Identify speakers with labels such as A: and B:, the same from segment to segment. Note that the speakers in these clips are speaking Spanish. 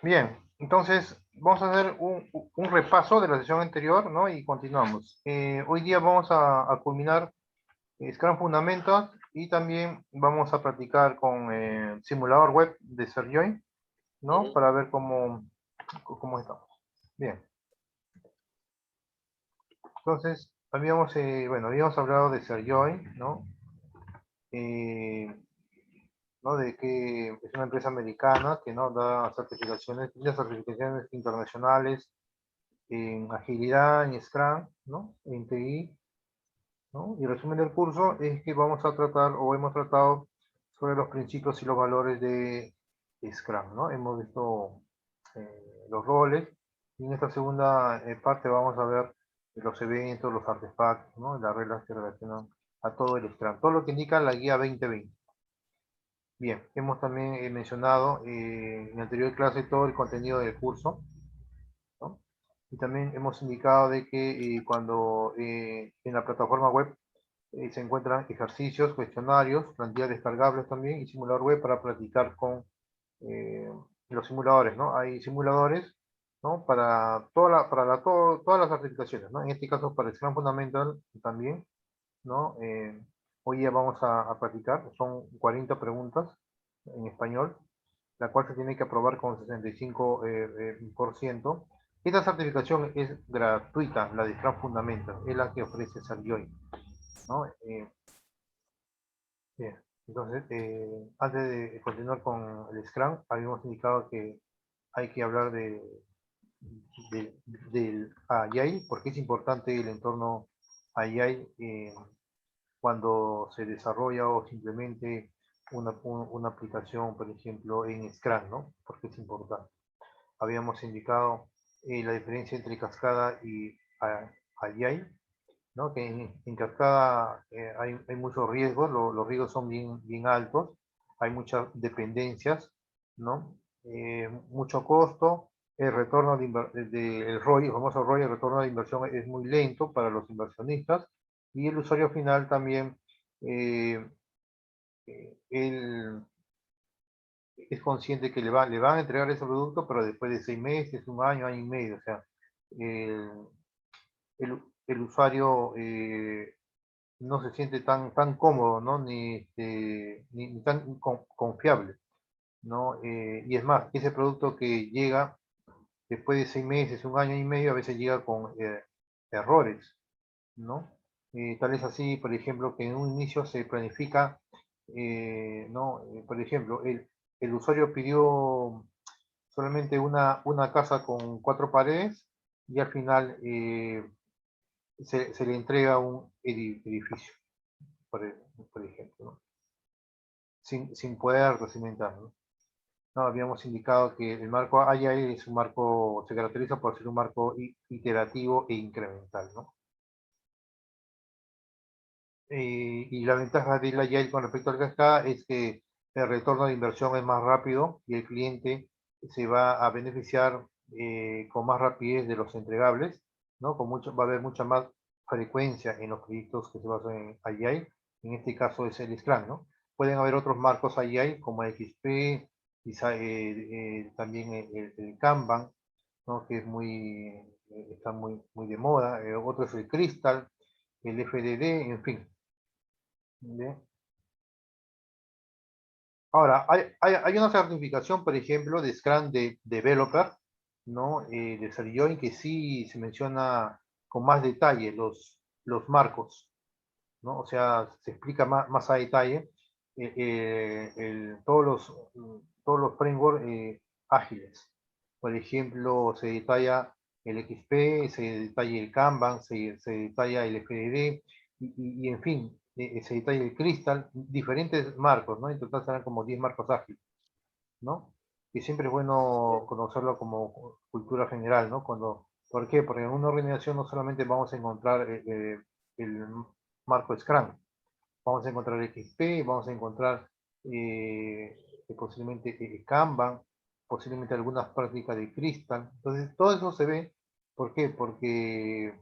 A: Bien, entonces vamos a hacer un repaso de la sesión anterior, ¿no? Y continuamos. Hoy día vamos a culminar Scrum Fundamentals y también vamos a practicar con simulador web de SerGeoin, ¿no? Para ver cómo estamos. Bien. Entonces, habíamos hablado de SerGeoin, ¿no? Eh, ¿No? De que es una empresa americana que no da certificaciones, tiene certificaciones internacionales en agilidad, en Scrum, ¿no? En TI, ¿no? Y el resumen del curso es que vamos a tratar o hemos tratado sobre los principios y los valores de Scrum, ¿no? Hemos visto los roles y en esta segunda parte vamos a ver los eventos, los artefactos, ¿no? Las reglas que relacionan a todo el Scrum, todo lo que indica la guía 2020. Bien, hemos también mencionado en la anterior clase todo el contenido del curso, ¿no? Y también hemos indicado de que cuando en la plataforma web se encuentran ejercicios, cuestionarios, plantillas descargables también y simulador web para practicar con eh, los simuladores, ¿no? Hay simuladores, ¿no? Todas las certificaciones, ¿no? En este caso para Scrum Fundamental también, ¿no? Hoy ya vamos a practicar, son 40 preguntas en español, la cual se tiene que aprobar con 65%. Esta certificación es gratuita, la de Scrum Fundamental, es la que ofrece Sarjoy, ¿no? Bien, entonces, antes de continuar con el Scrum, habíamos indicado que hay que hablar del Agile, porque es importante el entorno Agile cuando se desarrolla o simplemente una aplicación, por ejemplo, en Scrum, ¿no? Porque es importante. Habíamos indicado la diferencia entre cascada y Agile, ¿no? Que en cascada hay muchos riesgos, los riesgos son bien altos, hay muchas dependencias, ¿no? Mucho costo, el retorno el ROI, el famoso ROI, el retorno de inversión es muy lento para los inversionistas y el usuario final también eh, él es consciente que le van a entregar ese producto, pero después de 6 meses, un año y medio, o sea, el, el usuario no se siente tan cómodo, ¿no? Ni tan confiable, ¿no? Y es más, ese producto que llega después de 6 meses, un año y medio, a veces llega con errores, ¿no? Tal es así, por ejemplo, que en un inicio se planifica, ¿no? Por ejemplo, el usuario pidió solamente una casa con 4 paredes y al final se le entrega un edificio, por, por ejemplo, ¿no? Sin poder recimentar, ¿no? No, habíamos indicado que el marco Agile es un marco, se caracteriza por ser un marco iterativo e incremental, ¿no? Y la ventaja del Agile con respecto al cascada es que el retorno de inversión es más rápido y el cliente se va a beneficiar con más rapidez de los entregables, ¿no? Va a haber mucha más frecuencia en los proyectos que se basan en Agile. En este caso es el Scrum, ¿no? Pueden haber otros marcos Agile como XP, quizá también el Kanban, ¿no? Que es está muy de moda. Otro es el Crystal, el FDD, en fin. Bien. Ahora, hay una certificación, por ejemplo, de Scrum Developer, ¿no? De Sergioin, que sí se menciona con más detalle los marcos, ¿no? O sea, se explica más a detalle todos los frameworks ágiles. Por ejemplo, se detalla el XP, se detalla el Kanban, se detalla el FDD, y en fin, se detalla el Crystal, diferentes marcos, ¿no? En total serán como 10 marcos ágiles, ¿no? Y siempre es bueno conocerlo como cultura general, ¿no? ¿Por qué? Porque en una organización no solamente vamos a encontrar el marco Scrum, vamos a encontrar XP, vamos a encontrar posiblemente Kanban, posiblemente algunas prácticas de Crystal. Entonces, todo eso se ve. ¿Por qué? Porque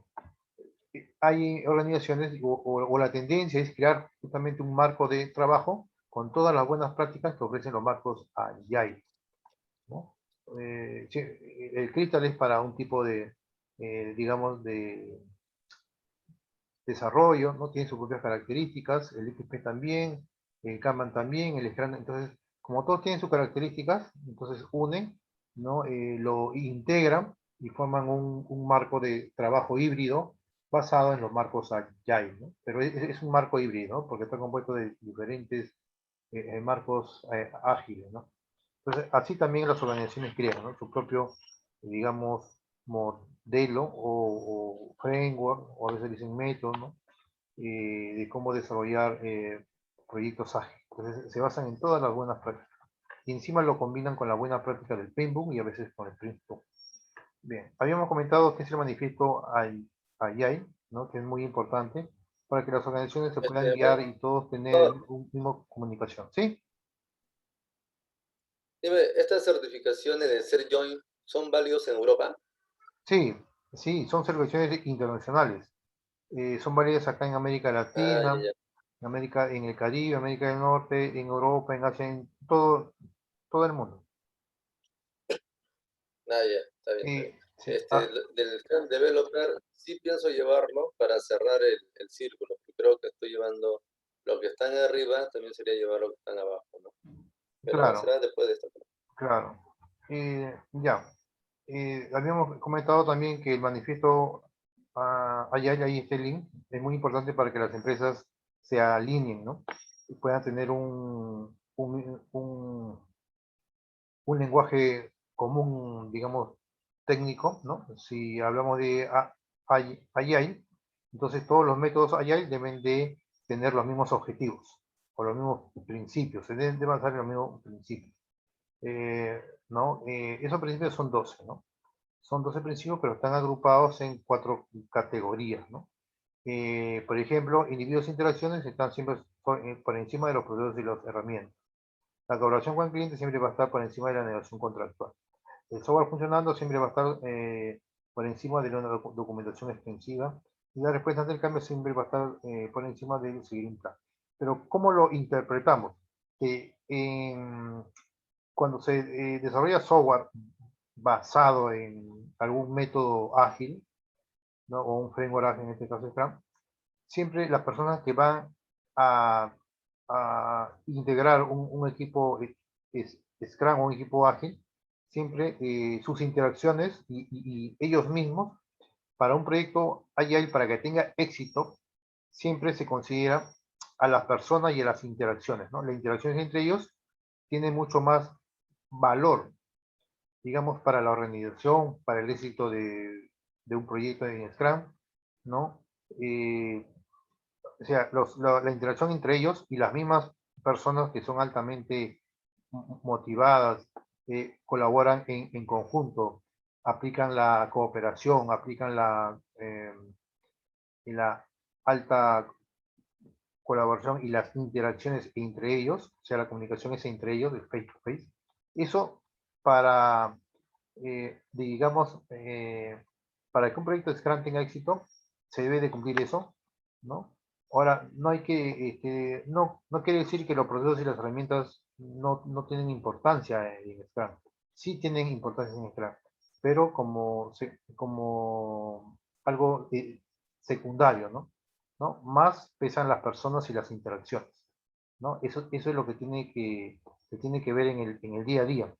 A: hay organizaciones o la tendencia es crear justamente un marco de trabajo con todas las buenas prácticas que ofrecen los marcos Agile, ¿no? sí, el Crystal es para un tipo de, digamos, de desarrollo, ¿no? Tiene sus propias características, el XP también, el Kanban también, el Scrum, entonces, como todos tienen sus características, entonces unen, ¿no? Lo integran y forman un marco de trabajo híbrido basado en los marcos Agile, ¿no? Pero es un marco híbrido, ¿no? Porque está compuesto de diferentes marcos ágiles, ¿no? Entonces, así también las organizaciones crean, ¿no? Su propio, digamos, modelo o framework, o a veces dicen método, ¿no? De cómo desarrollar proyectos ágiles. Entonces, se basan en todas las buenas prácticas. Y encima lo combinan con la buena práctica del Paint Book y a veces con el Print Book. Bien, habíamos comentado que es el manifiesto Agile, ¿no? Que es muy importante para que las organizaciones se puedan guiar y todos tener un mismo comunicación. ¿Sí?
B: Dime, ¿estas certificaciones de ser Join son válidos en Europa?
A: Sí, sí, son certificaciones internacionales. Son válidas acá en América
B: Ah, ya,
A: Latina,
B: ya.
A: en América, en el Caribe, América del Norte, en Europa, en Asia, en todo el mundo.
B: Ah, ya, está bien, está bien.
A: Sí, ah,
B: Del Scrum Developer sí pienso llevarlo para cerrar el círculo, porque creo que estoy llevando lo que están arriba, también sería llevar lo que están abajo, ¿no? Pero
A: claro,
B: será después de esto.
A: claro. Ya. Habíamos comentado también que el manifiesto allá ahí este link es muy importante para que las empresas se alineen, ¿no? Y puedan tener un lenguaje común, digamos, técnico, ¿no? Si hablamos de Agile, entonces todos los métodos Agile deben de tener los mismos objetivos o los mismos principios, se deben de basar en los mismos principios. ¿No? Esos principios son 12, ¿no? Son 12 principios, pero están agrupados en 4 categorías, ¿no? Por ejemplo, individuos e interacciones están siempre por encima de los procesos y las herramientas. La colaboración con el cliente siempre va a estar por encima de la negociación contractual. El software funcionando siempre va a estar por encima de una documentación extensiva y la respuesta ante el cambio siempre va a estar por encima de seguir un plan. Pero ¿cómo lo interpretamos? Cuando se desarrolla software basado en algún método ágil, ¿no? O un framework ágil, en este caso Scrum, siempre las personas que van a, integrar un equipo Scrum o un equipo ágil, siempre sus interacciones y ellos mismos, para un proyecto Agile, para que tenga éxito, siempre se considera a las personas y a las interacciones, ¿no? Las interacciones entre ellos tienen mucho más valor, digamos, para la organización, para el éxito de un proyecto en Scrum, ¿no? O sea, la interacción entre ellos y las mismas personas que son altamente motivadas, colaboran en conjunto, aplican la cooperación, aplican la alta colaboración y las interacciones entre ellos, o sea, la comunicación es entre ellos, de face to face. Eso para, digamos, para que un proyecto de Scrum tenga éxito, se debe de cumplir eso, ¿no? Ahora, no hay que, no quiere decir que los procesos y las herramientas no tienen importancia en Scrum. Sí tienen importancia en Scrum, pero como algo secundario, ¿no? ¿No? Más pesan las personas y las interacciones, ¿no? Eso es lo que tiene que ver en el día a día,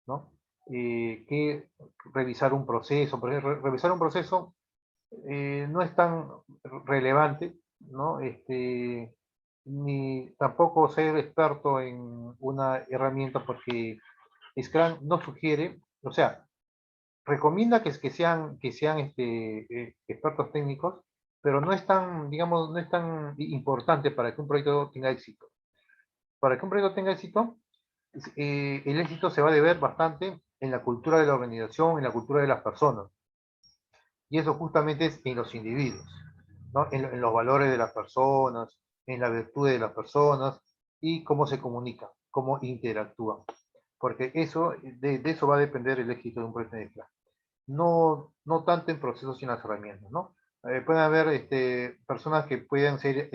A: ¿no? Que revisar un proceso, por ejemplo, revisar un proceso no es tan relevante, ¿no? Ni tampoco ser experto en una herramienta porque Scrum no sugiere, o sea, recomienda que sean expertos técnicos, pero no es tan, digamos, no es tan importante para que un proyecto tenga éxito. Para que un proyecto tenga éxito, el éxito se va a deber bastante en la cultura de la organización, en la cultura de las personas. Y eso justamente es en los individuos, ¿no? En los valores de las personas, en la virtud de las personas y cómo se comunican, cómo interactúan. Porque de eso va a depender el éxito de un proyecto de clase. No tanto en procesos y en las herramientas, ¿no? Pueden haber personas que puedan ser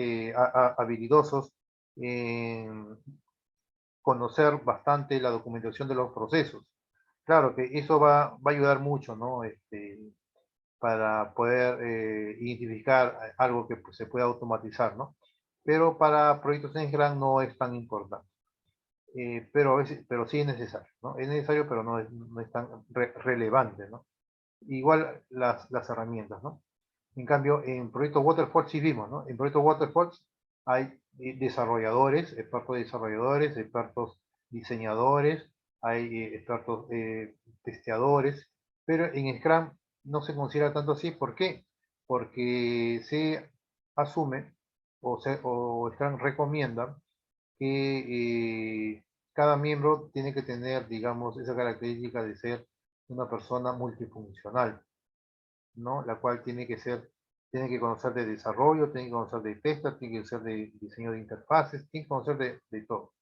A: habilidosos en conocer bastante la documentación de los procesos, claro que eso va a ayudar mucho, ¿no? Para poder identificar algo que pues, se pueda automatizar, ¿no? Pero para proyectos en Scrum no es tan importante. Pero, a veces, pero sí es necesario, ¿no? Es necesario, pero no es tan relevante, ¿no? Igual las herramientas, ¿no? En cambio, en proyectos Waterfall sí vimos, ¿no? En proyectos Waterfall hay desarrolladores, expertos diseñadores, hay expertos testeadores, pero en Scrum no se considera tanto así. ¿Por qué? Porque se asume o Scrum recomienda que cada miembro tiene que tener, digamos, esa característica de ser una persona multifuncional, ¿no? La cual tiene que conocer de desarrollo, tiene que conocer de testa, tiene que conocer de diseño de interfaces, tiene que conocer de todo,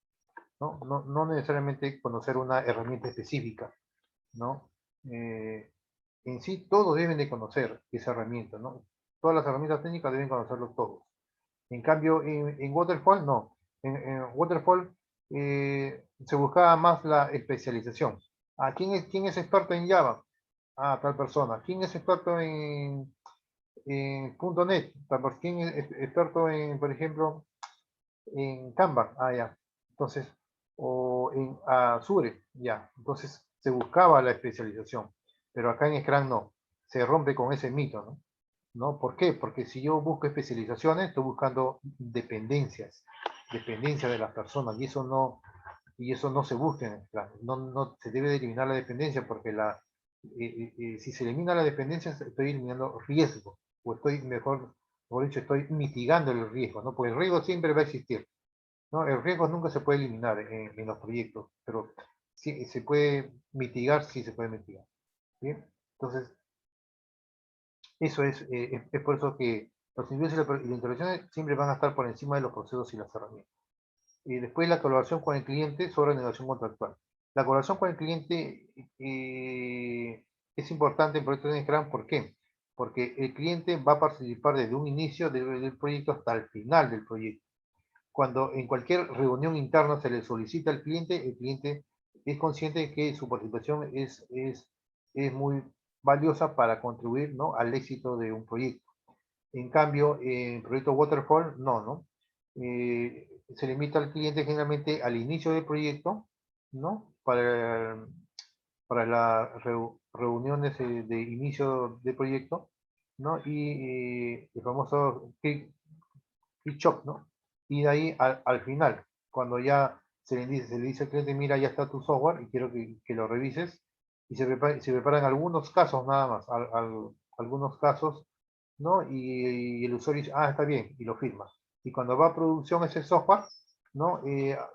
A: ¿no? No necesariamente conocer una herramienta específica, ¿no? Eh, en sí, todos deben de conocer esa herramienta, ¿no? Todas las herramientas técnicas deben conocerlo todos. En cambio, en Waterfall no. En Waterfall se buscaba más la especialización. ¿Quién es experto en Java? Ah, tal persona. ¿Quién es experto en .NET? ¿Quién es experto en, por ejemplo, en Canva? Ah, ya. Entonces, o en Azure, ya. Entonces, se buscaba la especialización. Pero acá en Scrum no. Se rompe con ese mito, ¿no? ¿No? ¿Por qué? Porque si yo busco especializaciones, estoy buscando dependencias de las personas, y eso no se busca en Scrum. No se debe de eliminar la dependencia porque si se elimina la dependencia, estoy eliminando riesgo, o estoy, mejor dicho, estoy mitigando el riesgo, ¿no? Porque el riesgo siempre va a existir, ¿no? El riesgo nunca se puede eliminar en los proyectos, pero sí, se puede mitigar, sí se puede mitigar. ¿Bien? Entonces, eso es por eso que los niveles y la intervención siempre van a estar por encima de los procesos y las herramientas. Y después la colaboración con el cliente sobre negociación contractual. La colaboración con el cliente es importante en proyectos de Scrum. ¿Por qué? Porque el cliente va a participar desde un inicio del proyecto hasta el final del proyecto. Cuando en cualquier reunión interna se le solicita al cliente, el cliente es consciente de que su participación es muy valiosa para contribuir, ¿no?, al éxito de un proyecto. En cambio, en proyecto Waterfall, no. Se limita al cliente generalmente al inicio del proyecto, ¿no? Para las reuniones de inicio de proyecto, ¿no? Y el famoso shock, ¿no? Y de ahí al final, cuando ya se le dice al cliente, mira, ya está tu software y quiero que lo revises, y se preparan algunos casos nada más, algunos casos, ¿no? Y el usuario dice, ah, está bien, y lo firma. Y cuando va a producción ese software, ¿no?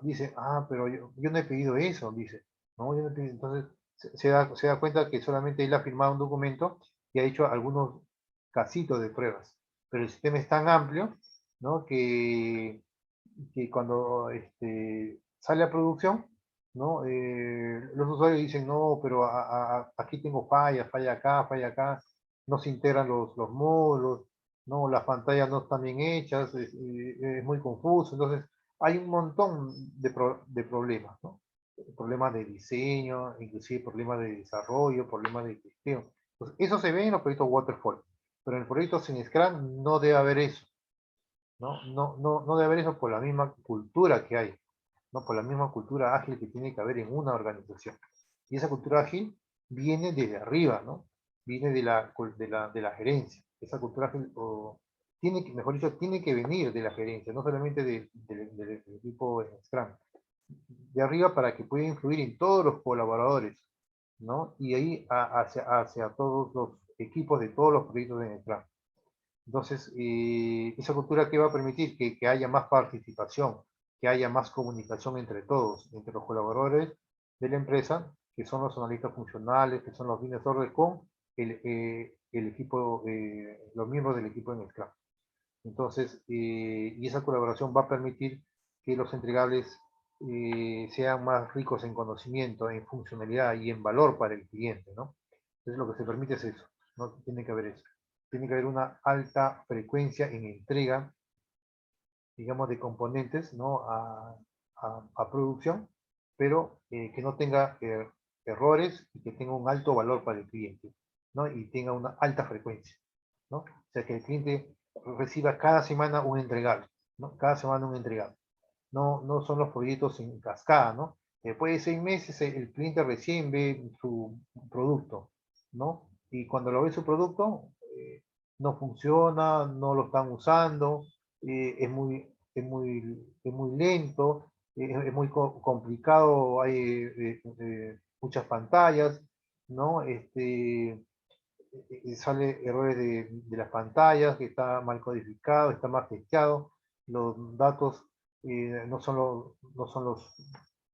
A: Dice, ah, pero yo no he pedido eso, dice, ¿no? Yo no he pedido. Entonces se da cuenta que solamente él ha firmado un documento y ha hecho algunos casitos de pruebas. Pero el sistema es tan amplio, ¿no? Que cuando sale a producción, ¿no? Los usuarios dicen, no, pero aquí tengo falla acá, no se integran los módulos, ¿no? Las pantallas no están bien hechas, es muy confuso. Entonces, hay un montón de problemas, ¿no? Problemas de diseño, inclusive problemas de desarrollo, problemas de gestión. Entonces, eso se ve en los proyectos Waterfall, pero en el proyecto sin Scrum no debe haber eso. No debe haber eso por la misma cultura que hay, ¿no? Por la misma cultura ágil que tiene que haber en una organización. Y esa cultura ágil viene desde arriba, ¿no? Viene de la gerencia. Esa cultura ágil, mejor dicho, tiene que venir de la gerencia, no solamente del equipo en Scrum. De arriba para que pueda influir en todos los colaboradores, ¿no? Y ahí hacia todos los equipos de todos los proyectos en Scrum. Entonces, esa cultura que va a permitir que haya más participación, que haya más comunicación entre todos, entre los colaboradores de la empresa, que son los analistas funcionales, que son los business order con el equipo, los miembros del equipo en Scrum. Entonces, y esa colaboración va a permitir que los entregables sean más ricos en conocimiento, en funcionalidad y en valor para el cliente, ¿no? Entonces, lo que se permite es eso, no tiene que haber eso. Tiene que haber una alta frecuencia en entrega, digamos, de componentes, ¿no? a producción, pero que no tenga errores y que tenga un alto valor para el cliente, ¿no? Y tenga una alta frecuencia, ¿no? O sea, que el cliente reciba cada semana un entregable, ¿no? Cada semana un entregable. No son los proyectos en cascada, ¿no? Después de 6 meses el cliente recién ve su producto, ¿no? Y cuando lo ve su producto, no funciona, no lo están usando, es muy lento, es muy complicado, hay muchas pantallas, ¿no? Sale errores de las pantallas, que está mal codificado, está mal testeado, los datos no son los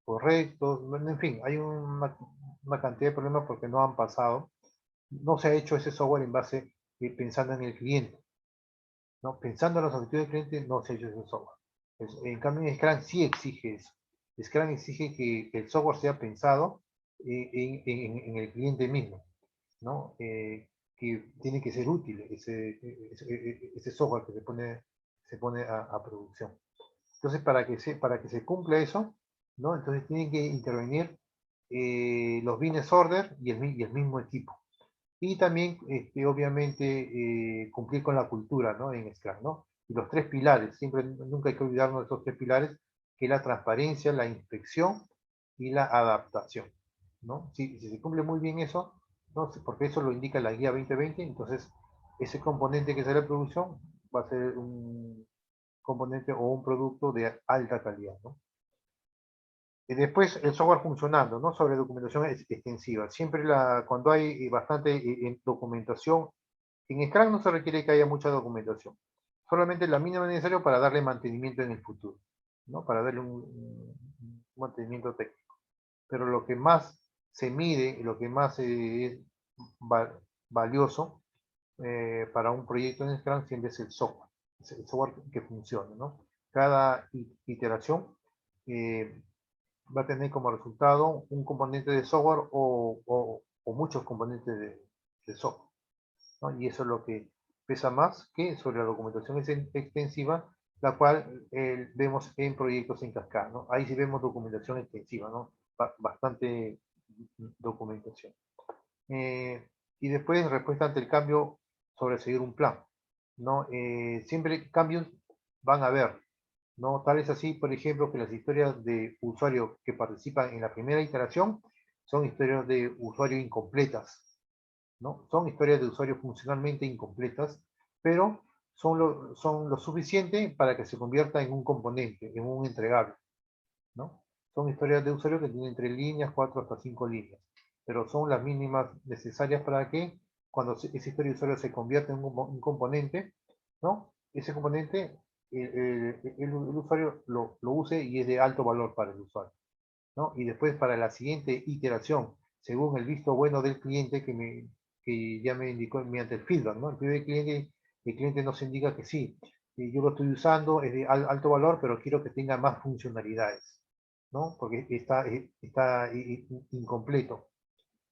A: correctos, en fin, hay una cantidad de problemas porque no han pasado. No se ha hecho ese software en base pensando en el cliente, ¿no? Pensando en los objetivos del cliente, no se ha hecho ese software. En cambio, Scrum sí exige eso. Scrum exige que el software sea pensado en el cliente mismo, ¿no? Que tiene que ser útil ese software que se pone a producción. Entonces, para que se cumpla eso, ¿no? Entonces tienen que intervenir los business order y el mismo equipo. Y también, obviamente, cumplir con la cultura, ¿no? En Scrum, ¿no? Y los 3 pilares, siempre, nunca hay que olvidarnos de esos 3 pilares, que es la transparencia, la inspección y la adaptación, ¿no? Si se cumple muy bien eso, ¿no? Porque eso lo indica la guía 2020, entonces ese componente que sale de producción va a ser un componente o un producto de alta calidad, ¿no? Y después el software funcionando, ¿no? Sobre documentación extensiva. Siempre cuando hay bastante documentación, en Scrum no se requiere que haya mucha documentación. Solamente la mínima necesaria para darle mantenimiento en el futuro, ¿no? Para darle un mantenimiento técnico. Pero lo que más se mide, lo que más es valioso para un proyecto en Scrum siempre es el software. Es el software que funcione, ¿no? Cada iteración eh, va a tener como resultado un componente de software o muchos componentes de software, ¿no? Y eso es lo que pesa más que sobre la documentación extensiva, la cual vemos en proyectos en cascada, ¿no? Ahí sí vemos documentación extensiva, ¿no? Bastante documentación. Y después, respuesta ante el cambio sobre seguir un plan, ¿no? Siempre cambios van a haber, ¿no? Tal es así, por ejemplo, que las historias de usuario que participan en la primera iteración son historias de usuario incompletas, ¿no? Son historias de usuario funcionalmente incompletas, pero son lo suficiente para que se convierta en un componente, en un entregable, ¿no? Son historias de usuario que tienen 3 líneas, 4 hasta 5 líneas, pero son las mínimas necesarias para que cuando esa historia de usuario se convierta en un componente, ¿no? Ese componente, el usuario lo use y es de alto valor para el usuario, ¿no? Y después para la siguiente iteración, según el visto bueno del cliente que ya me indicó mediante el feedback, ¿no? El cliente nos indica que sí, yo lo estoy usando, es de alto valor, pero quiero que tenga más funcionalidades, ¿no? Porque está incompleto,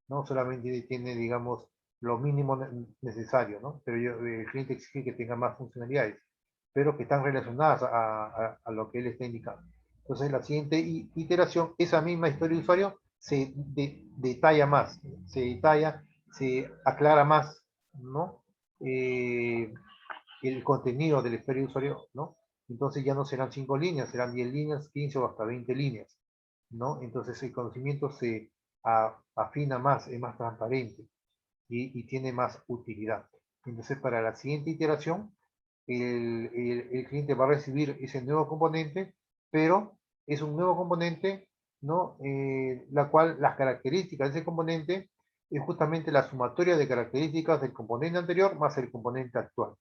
A: ¿no? Solamente tiene, digamos, lo mínimo necesario, ¿no? Pero el cliente exige que tenga más funcionalidades, pero que están relacionadas a lo que él está indicando. Entonces, en la siguiente iteración, esa misma historia de usuario se detalla más, se aclara más, ¿no? El contenido de la historia de usuario, ¿no? Entonces ya no serán 5 líneas, serán 10 líneas, 15 o hasta 20 líneas, ¿no? Entonces el conocimiento se afina más, es más transparente y tiene más utilidad. Entonces para la siguiente iteración, el cliente va a recibir ese nuevo componente, pero es un nuevo componente, ¿no? La cual las características de ese componente es justamente la sumatoria de características del componente anterior más el componente actual,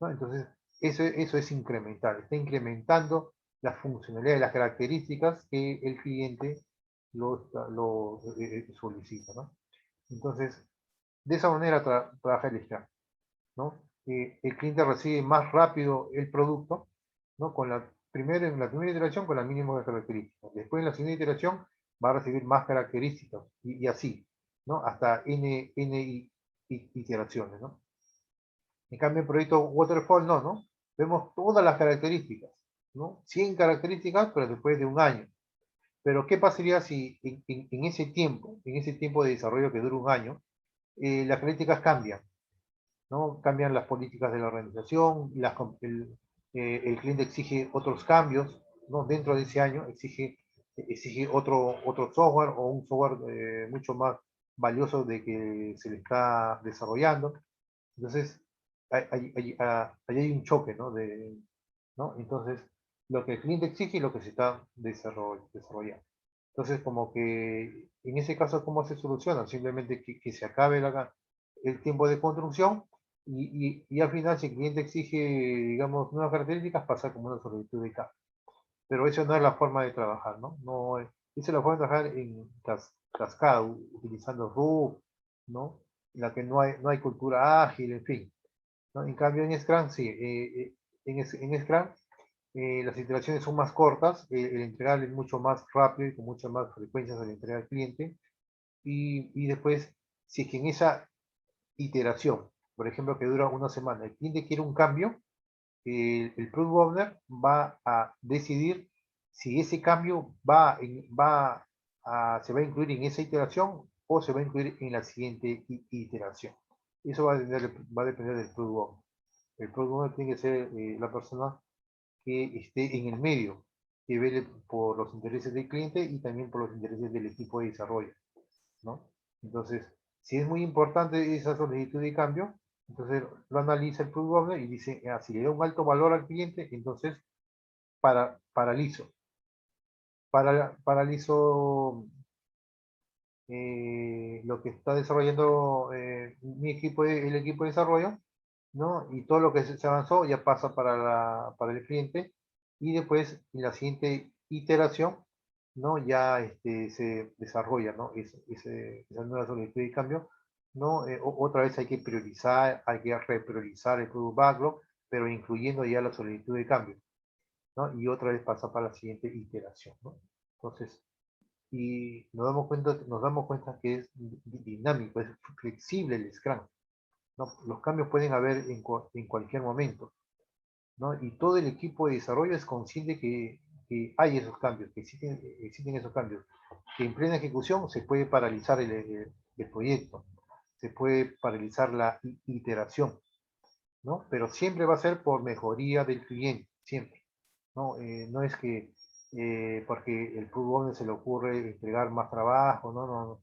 A: ¿no? Entonces, eso es incrementar, está incrementando la funcionalidad y las características que el cliente lo solicita, ¿no? Entonces, de esa manera trabaja el Scrum, ¿no? El cliente recibe más rápido el producto, ¿no? En la primera iteración con las mínimas características. Después en la segunda iteración va a recibir más características y así, ¿no? Hasta n iteraciones, ¿no? En cambio, en proyecto Waterfall no. Vemos todas las características, ¿no? 100 características, pero después de un año. Pero ¿qué pasaría si en ese tiempo de desarrollo que dura un año, las políticas cambian, ¿no? Cambian las políticas de la organización, el cliente exige otros cambios, ¿no? Dentro de ese año exige otro software o un software mucho más valioso de que se le está desarrollando. Entonces, ahí hay un choque, ¿no? ¿no? Entonces, lo que el cliente exige y lo que se está desarrollando. Entonces, como que en ese caso, ¿cómo se soluciona? Simplemente que se acabe el tiempo de construcción y al final, si el cliente exige, digamos, nuevas características, pasa como una solicitud de cambio. Pero eso no es la forma de trabajar, ¿no? No esa es la forma de trabajar en cascada, utilizando RUP, ¿no? En la que no hay cultura ágil, en fin. ¿No? En cambio, en Scrum, sí, en Scrum las iteraciones son más cortas, el entregable es mucho más rápido y con muchas más frecuencias de la entrega al cliente. Y después, si es que en esa iteración, por ejemplo, que dura una semana, el cliente quiere un cambio, el Product Owner va a decidir si ese cambio se va a incluir en esa iteración o se va a incluir en la siguiente iteración. Eso va a depender del Product Owner. El Product Owner tiene que ser la persona que esté en el medio, que vele por los intereses del cliente y también por los intereses del equipo de desarrollo, ¿no? Entonces, si es muy importante esa solicitud de cambio, entonces lo analiza el Product Owner y dice, ah, si le da un alto valor al cliente, entonces paralizo. Paralizo lo que está desarrollando el equipo de desarrollo, ¿no? Y todo lo que se avanzó ya pasa para el cliente y después en la siguiente iteración, ¿no? Ya se desarrolla, ¿no? Esa nueva solicitud de cambio, ¿no? Otra vez hay que priorizar, hay que repriorizar el product backlog, pero incluyendo ya la solicitud de cambio, ¿no? Y otra vez pasa para la siguiente iteración, ¿no? Entonces, y nos damos cuenta que es dinámico, es flexible el Scrum, ¿no? Los cambios pueden haber en cualquier momento, ¿no? Y todo el equipo de desarrollo es consciente que hay esos cambios, que existen esos cambios, que en plena ejecución se puede paralizar el proyecto, se puede paralizar la iteración, ¿no? Pero siempre va a ser por mejoría del cliente, siempre, ¿no? No es que porque el fútbol se le ocurre entregar más trabajo, no,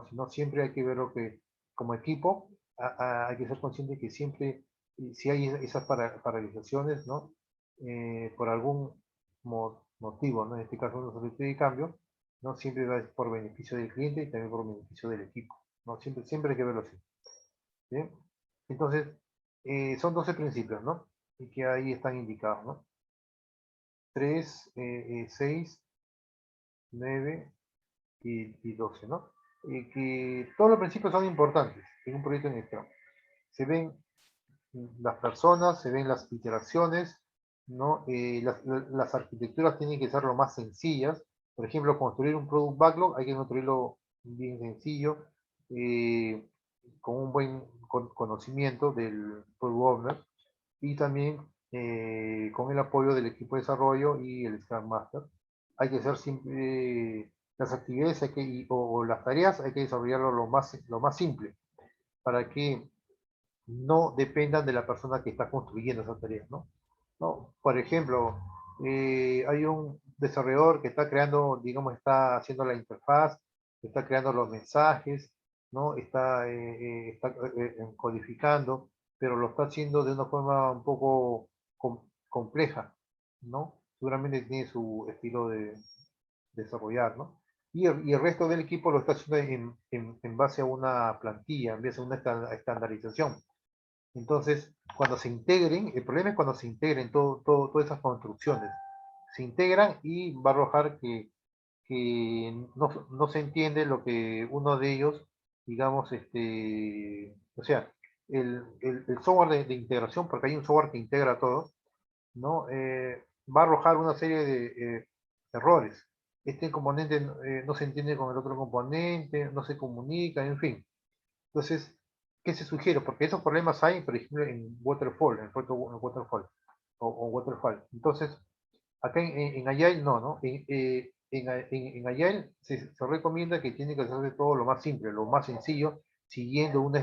A: sino siempre hay que ver lo que, como equipo, hay que ser consciente que siempre, si hay esas paralizaciones, ¿no? Por algún motivo, ¿no? En este caso, una solicitud de cambio, ¿no? Siempre va por beneficio del cliente y también por beneficio del equipo, ¿no? Siempre hay que verlo así, ¿sí? Entonces, son 12 principios, ¿no? Y que ahí están indicados, ¿no? 3, 6, 9 y 12, ¿no? Que todos los principios son importantes en un proyecto en Scrum. Se ven las personas, se ven las iteraciones, ¿no? Las arquitecturas tienen que ser lo más sencillas. Por ejemplo, construir un product backlog hay que construirlo bien sencillo, con un buen conocimiento del product owner y también con el apoyo del equipo de desarrollo y el Scrum Master. Hay que hacer siempre las actividades o las tareas, hay que desarrollarlo lo más simple para que no dependan de la persona que está construyendo esas tareas, ¿no? ¿No? Por ejemplo, hay un desarrollador que está creando, digamos, está haciendo la interfaz, está creando los mensajes, ¿no? Está codificando, pero lo está haciendo de una forma un poco compleja, ¿no? Seguramente tiene su estilo de desarrollar, ¿no? Y el resto del equipo lo está haciendo en base a una plantilla, en base a una estandarización. Entonces, cuando se integren, el problema es cuando se integren todas esas construcciones. Se integran y va a arrojar que no se entiende lo que uno de ellos, digamos, o sea, el software de integración, porque hay un software que integra todo, ¿no? Va a arrojar una serie de errores. Este componente no se entiende con el otro componente, no se comunica, en fin. Entonces, ¿qué se sugiere? Porque esos problemas hay, por ejemplo, en Waterfall, en el proyecto Waterfall o Waterfall. Entonces, acá en Agile no, ¿no? en Agile se recomienda que tiene que hacerse todo lo más simple, lo más sencillo, siguiendo una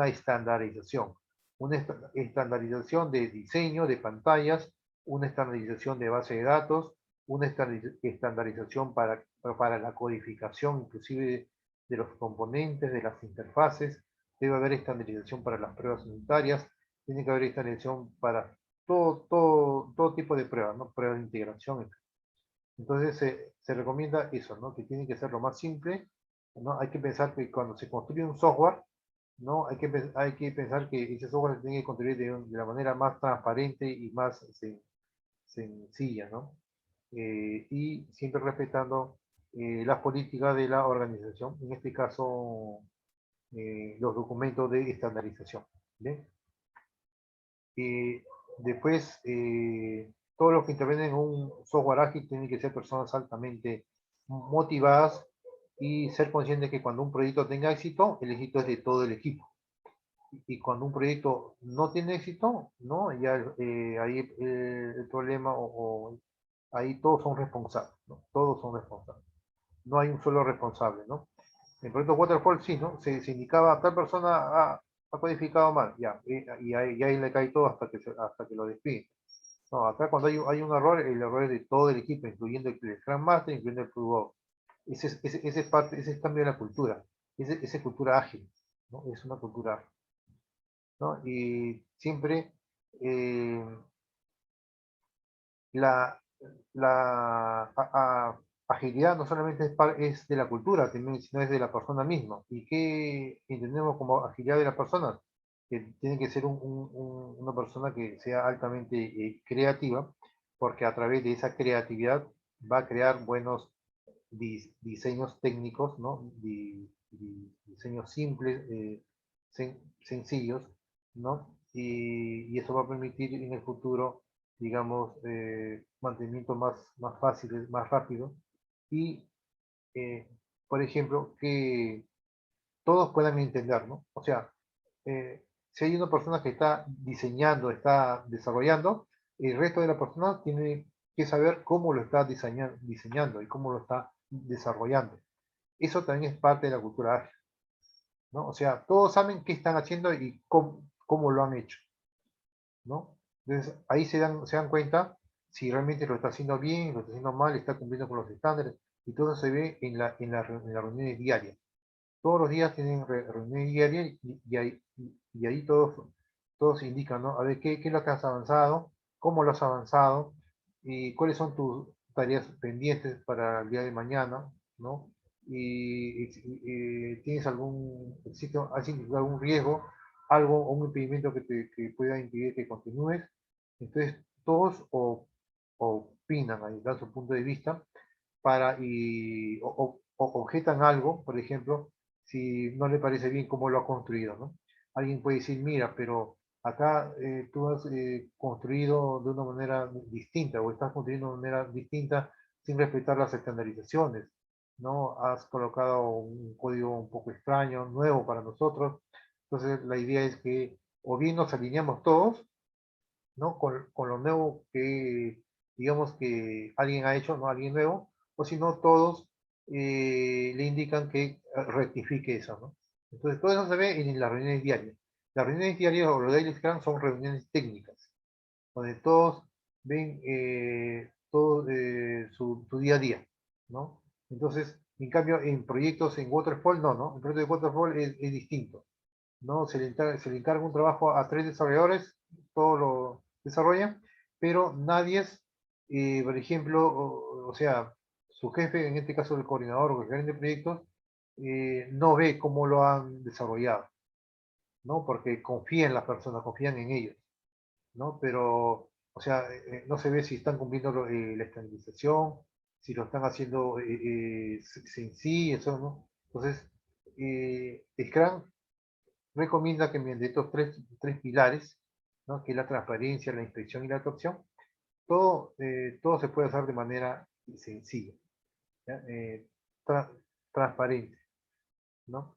A: estandarización. Una estandarización de diseño de pantallas, una estandarización de base de datos, una estandarización para la codificación, inclusive de los componentes, de las interfaces. Debe haber estandarización para las pruebas unitarias, tiene que haber estandarización para todo tipo de pruebas, ¿no? Pruebas de integración. Entonces se recomienda eso, ¿no? Que tiene que ser lo más simple, ¿no? Hay que pensar que cuando se construye un software, ¿no? Hay que pensar que ese software se tiene que construir de la manera más transparente y más sencilla, ¿no? Y siempre respetando las políticas de la organización, en este caso los documentos de estandarización. ¿Bien? Después, todos los que intervienen en un software ágil tienen que ser personas altamente motivadas y ser conscientes que cuando un proyecto tenga éxito, el éxito es de todo el equipo. Y cuando un proyecto no tiene éxito, ¿no? Ya ahí el problema ahí todos son responsables, ¿no? Todos son responsables. No hay un solo responsable, ¿no? En el proyecto Waterfall sí, ¿no? Se indicaba, tal persona ha codificado mal, ya, y ahí le cae todo hasta que lo despiden. No, acá cuando hay un error, el error es de todo el equipo, incluyendo el Scrum Master, incluyendo el Product. Ese es cambio de la cultura, esa es cultura ágil, ¿no? Es una cultura ágil, ¿no? Y siempre eh, la, la agilidad no solamente es de la cultura, también, sino es de la persona misma. ¿Y qué entendemos como agilidad de la persona? Que tiene que ser una persona que sea altamente creativa, porque a través de esa creatividad va a crear buenos diseños técnicos, ¿no? Diseños simples, sencillos, ¿no? Y eso va a permitir en el futuro, digamos, mantenimiento más fácil, más rápido. Y, eh, por ejemplo, que todos puedan entender, ¿no? O sea, si hay una persona que está diseñando, está desarrollando, el resto de la persona tiene que saber cómo lo está diseñando y cómo lo está desarrollando. Eso también es parte de la cultura ágil, ¿no? O sea, todos saben qué están haciendo y cómo lo han hecho, ¿no? Entonces, ahí se dan cuenta si realmente lo está haciendo bien, lo está haciendo mal, está cumpliendo con los estándares, y todo se ve en las reuniones diarias. Todos los días tienen reuniones diarias y ahí todos indican, ¿no? A ver, ¿qué es lo que has avanzado? ¿Cómo lo has avanzado? ¿Y cuáles son tus tareas pendientes para el día de mañana? ¿No? ¿Tienes has identificado algún riesgo, algo o un impedimento que pueda impedir que continúes? Entonces, todos opinan, ahí dan su punto de vista o objetan algo, por ejemplo, si no le parece bien cómo lo ha construido, ¿no? Alguien puede decir, mira, pero acá tú has construido de una manera distinta o estás construyendo de una manera distinta sin respetar las estandarizaciones, ¿no? Has colocado un código un poco extraño, nuevo para nosotros. Entonces, la idea es que o bien nos alineamos todos, ¿no? Con lo nuevo que, digamos, que alguien ha hecho, ¿no? Alguien nuevo, o si no, todos le indican que rectifique eso, ¿no? Entonces, todo eso se ve en las reuniones diarias. Las reuniones diarias o los daily scrum son reuniones técnicas, donde todos ven todo su día a día, ¿no? Entonces, en cambio, en proyectos en Waterfall, no, ¿no? El proyecto de Waterfall es distinto, ¿no? Se le encarga un trabajo a 3 desarrolladores, todo lo desarrollan, pero nadie es, por ejemplo, o sea, su jefe, en este caso el coordinador o el gerente de proyectos, no ve cómo lo han desarrollado, ¿no? Porque confía en las personas, confían en ellos, ¿no? Pero, o sea, no se ve si están cumpliendo la estandarización, si lo están haciendo sencillo, eso, ¿no? Entonces, Scrum recomienda que mediante estos tres pilares, ¿no? Que es la transparencia, la inspección y la adopción, todo se puede hacer de manera sencilla, ¿ya? Transparente, ¿no?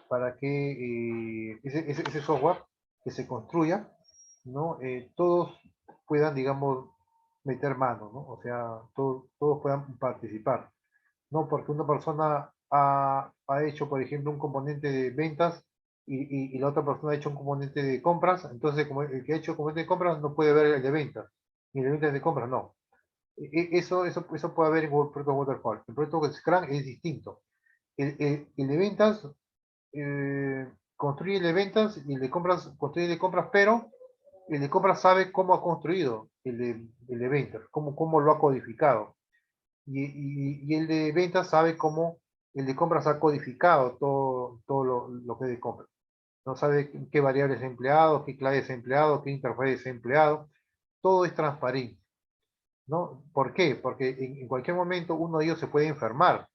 A: Para que ese software que se construya, ¿no? Todos puedan, digamos, meter mano, ¿no? O sea, todos puedan participar. No porque una persona ha hecho, por ejemplo, un componente de ventas y la otra persona ha hecho un componente de compras, entonces como el que ha hecho componente de compras no puede ver el de ventas, y el de ventas de compras no. Eso puede haber en el proyecto Waterfall. El proyecto Scrum es distinto. El de ventas construye el de ventas y el de compras construye el de compras, pero el de compras sabe cómo ha construido el de ventas, cómo lo ha codificado. Y el de ventas sabe cómo el de compras ha codificado todo lo que es de compras. No sabe qué variables ha empleado, qué claves ha empleado, qué interfaces ha empleado. Todo es transparente, ¿no? ¿Por qué? Porque en cualquier momento uno de ellos se puede enfermar.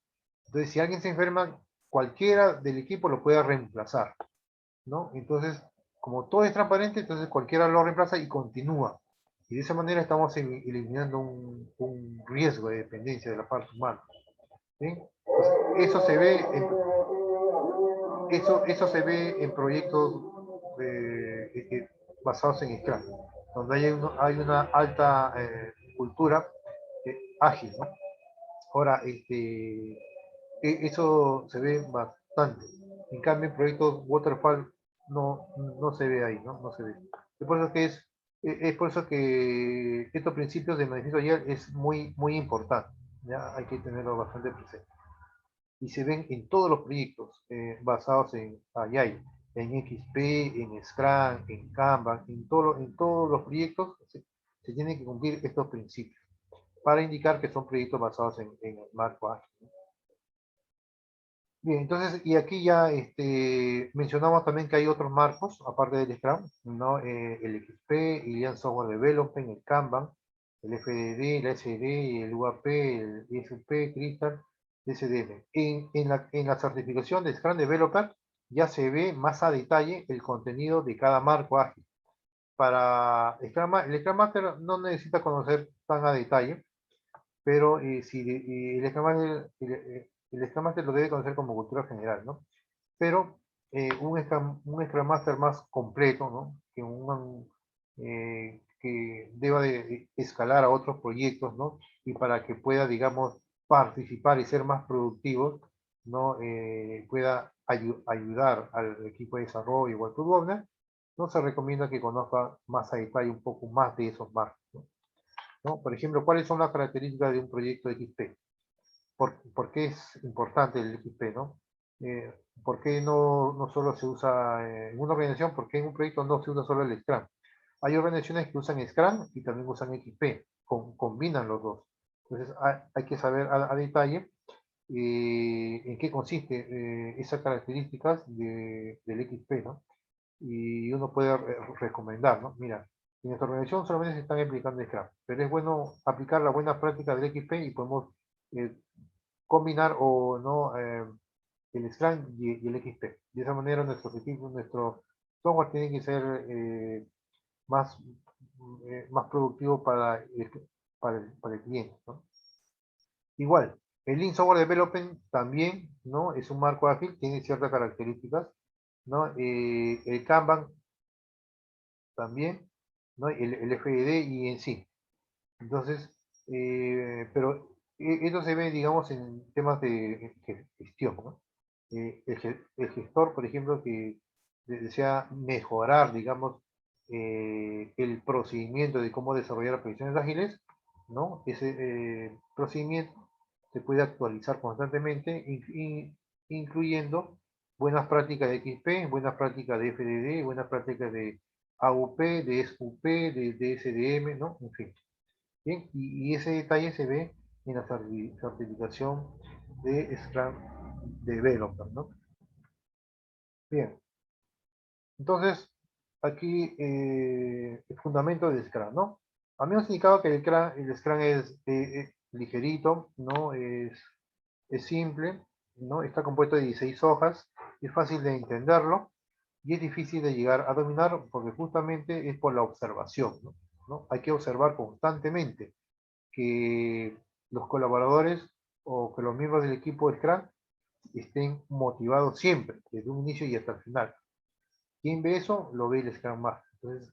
A: Entonces, si alguien se enferma, cualquiera del equipo lo puede reemplazar, ¿no? Entonces, como todo es transparente, entonces cualquiera lo reemplaza y continúa. Y de esa manera estamos eliminando un riesgo de dependencia de la parte humana. ¿Sí? Pues eso se ve en proyectos basados en Scrum, donde hay una alta cultura ágil, ¿no? Ahora, eso se ve bastante. En cambio, en proyectos Waterfall no se ve ahí, ¿no? No se ve. Es por eso que es por eso que estos principios de manifiesto ayer es muy importante. ¿Ya? Hay que tenerlo bastante presente. Y se ven en todos los proyectos basados en Agile, en XP, en Scrum, en Kanban, en todos los proyectos se tienen que cumplir estos principios para indicar que son proyectos basados en el marco ágil. Bien, entonces, y aquí ya mencionamos también que hay otros marcos, aparte del Scrum, ¿no? El XP, el Lean Software Development, el Kanban, el FDD, la SD, el UAP, el ISP, Crystal, SDM. En la certificación de Scrum Developer ya se ve más a detalle el contenido de cada marco ágil. Para el Scrum Master no necesita conocer tan a detalle, pero si el Scrum Master lo debe conocer como cultura general, ¿no? Pero un Scrum Master más completo, ¿no? Que deba de escalar a otros proyectos, ¿no? Y para que pueda, digamos, participar y ser más productivo, ¿no? Pueda ayudar al equipo de desarrollo o al product owner, no se recomienda que conozca más a detalle un poco más de esos marcos, ¿no? Por ejemplo, ¿cuáles son las características de un proyecto XP? ¿Por qué es importante el XP, no? ¿Por qué no solo se usa en una organización? ¿Por qué en un proyecto no se usa solo el Scrum? Hay organizaciones que usan Scrum y también usan XP, combinan los dos. Entonces hay que saber a detalle en qué consiste esas características del XP, ¿no? Y uno puede recomendar, ¿no? Mira, en nuestra organización solamente se están aplicando Scrum, pero es bueno aplicar la buena práctica del XP y podemos eh, combinar o no el Scrum y el XP. De esa manera nuestros equipos, nuestro software tiene que ser más, más productivo para el cliente, ¿no? Igual, el Lean Software Development también, ¿no? Es un marco ágil, tiene ciertas características, ¿no? El Kanban también, ¿no? El FDD y en sí. Entonces, pero esto se ve, digamos, en temas de gestión, ¿no? El gestor, por ejemplo, que desea mejorar, digamos, el procedimiento de cómo desarrollar aplicaciones ágiles, ¿no? Ese procedimiento se puede actualizar constantemente, incluyendo buenas prácticas de XP, buenas prácticas de FDD, buenas prácticas de AUP, de SUP, de SDM, ¿no? En fin. Bien, y ese detalle se ve en la certificación de Scrum Developer, ¿no? Bien, entonces, aquí el fundamento del Scrum, ¿no? A mí me ha indicado que el Scrum es ligerito, ¿no? Es simple, ¿no? Está compuesto de 16 hojas, es fácil de entenderlo y es difícil de llegar a dominar porque justamente es por la observación, ¿no? ¿No? Hay que observar constantemente que los colaboradores o que los miembros del equipo de Scrum estén motivados siempre, desde un inicio y hasta el final. ¿Quién ve eso? Lo ve el Scrum Master. Entonces,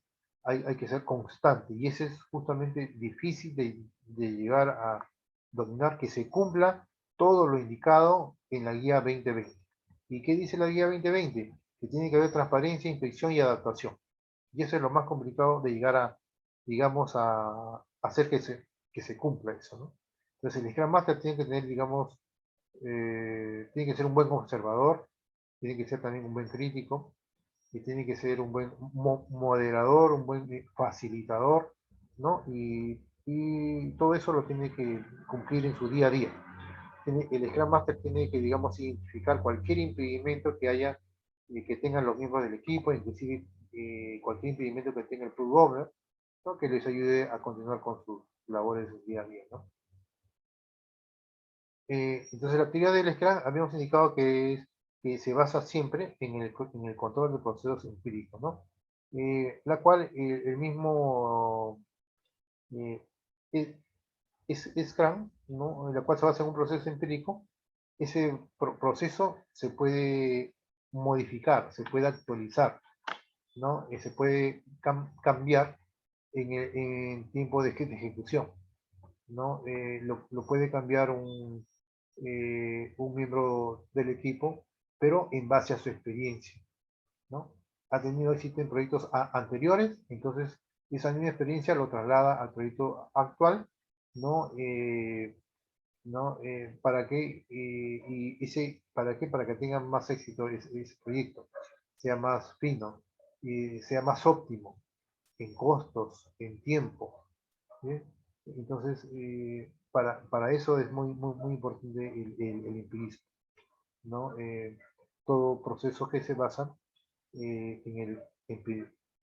A: hay que ser constante y ese es justamente difícil de llegar a dominar, que se cumpla todo lo indicado en la guía 2020. ¿Y qué dice la guía 2020? Que tiene que haber transparencia, inspección y adaptación. Y eso es lo más complicado de llegar a, digamos, a hacer que se cumpla eso, ¿no? Entonces el Scrum Master tiene que tener, digamos, tiene que ser un buen conservador, tiene que ser también un buen crítico, y tiene que ser un buen moderador, un buen facilitador, ¿no? Y todo eso lo tiene que cumplir en su día a día. El Scrum Master tiene que, digamos, identificar cualquier impedimento que haya, que tengan los miembros del equipo, inclusive cualquier impedimento que tenga el Product Owner, ¿no? Que les ayude a continuar con sus labores del día a día, ¿no? Entonces, la actividad del Scrum habíamos indicado que se basa siempre en el control de procesos empíricos, ¿no? La cual el mismo eh, Scrum, ¿no? En la cual se basa en un proceso empírico, ese proceso se puede modificar, se puede actualizar, ¿no? Se puede cambiar en tiempo de ejecución, ¿no? Lo puede cambiar un miembro del equipo, pero en base a su experiencia, ¿no? Ha tenido éxito en proyectos anteriores, entonces esa misma experiencia lo traslada al proyecto actual, ¿no? ¿No? ¿Para qué? ¿Para qué? Para que tengan más éxito ese proyecto, sea más fino, y sea más óptimo en costos, en tiempo, ¿sí? Entonces, para eso es muy importante el empirismo, ¿no? Todo proceso que se basa en el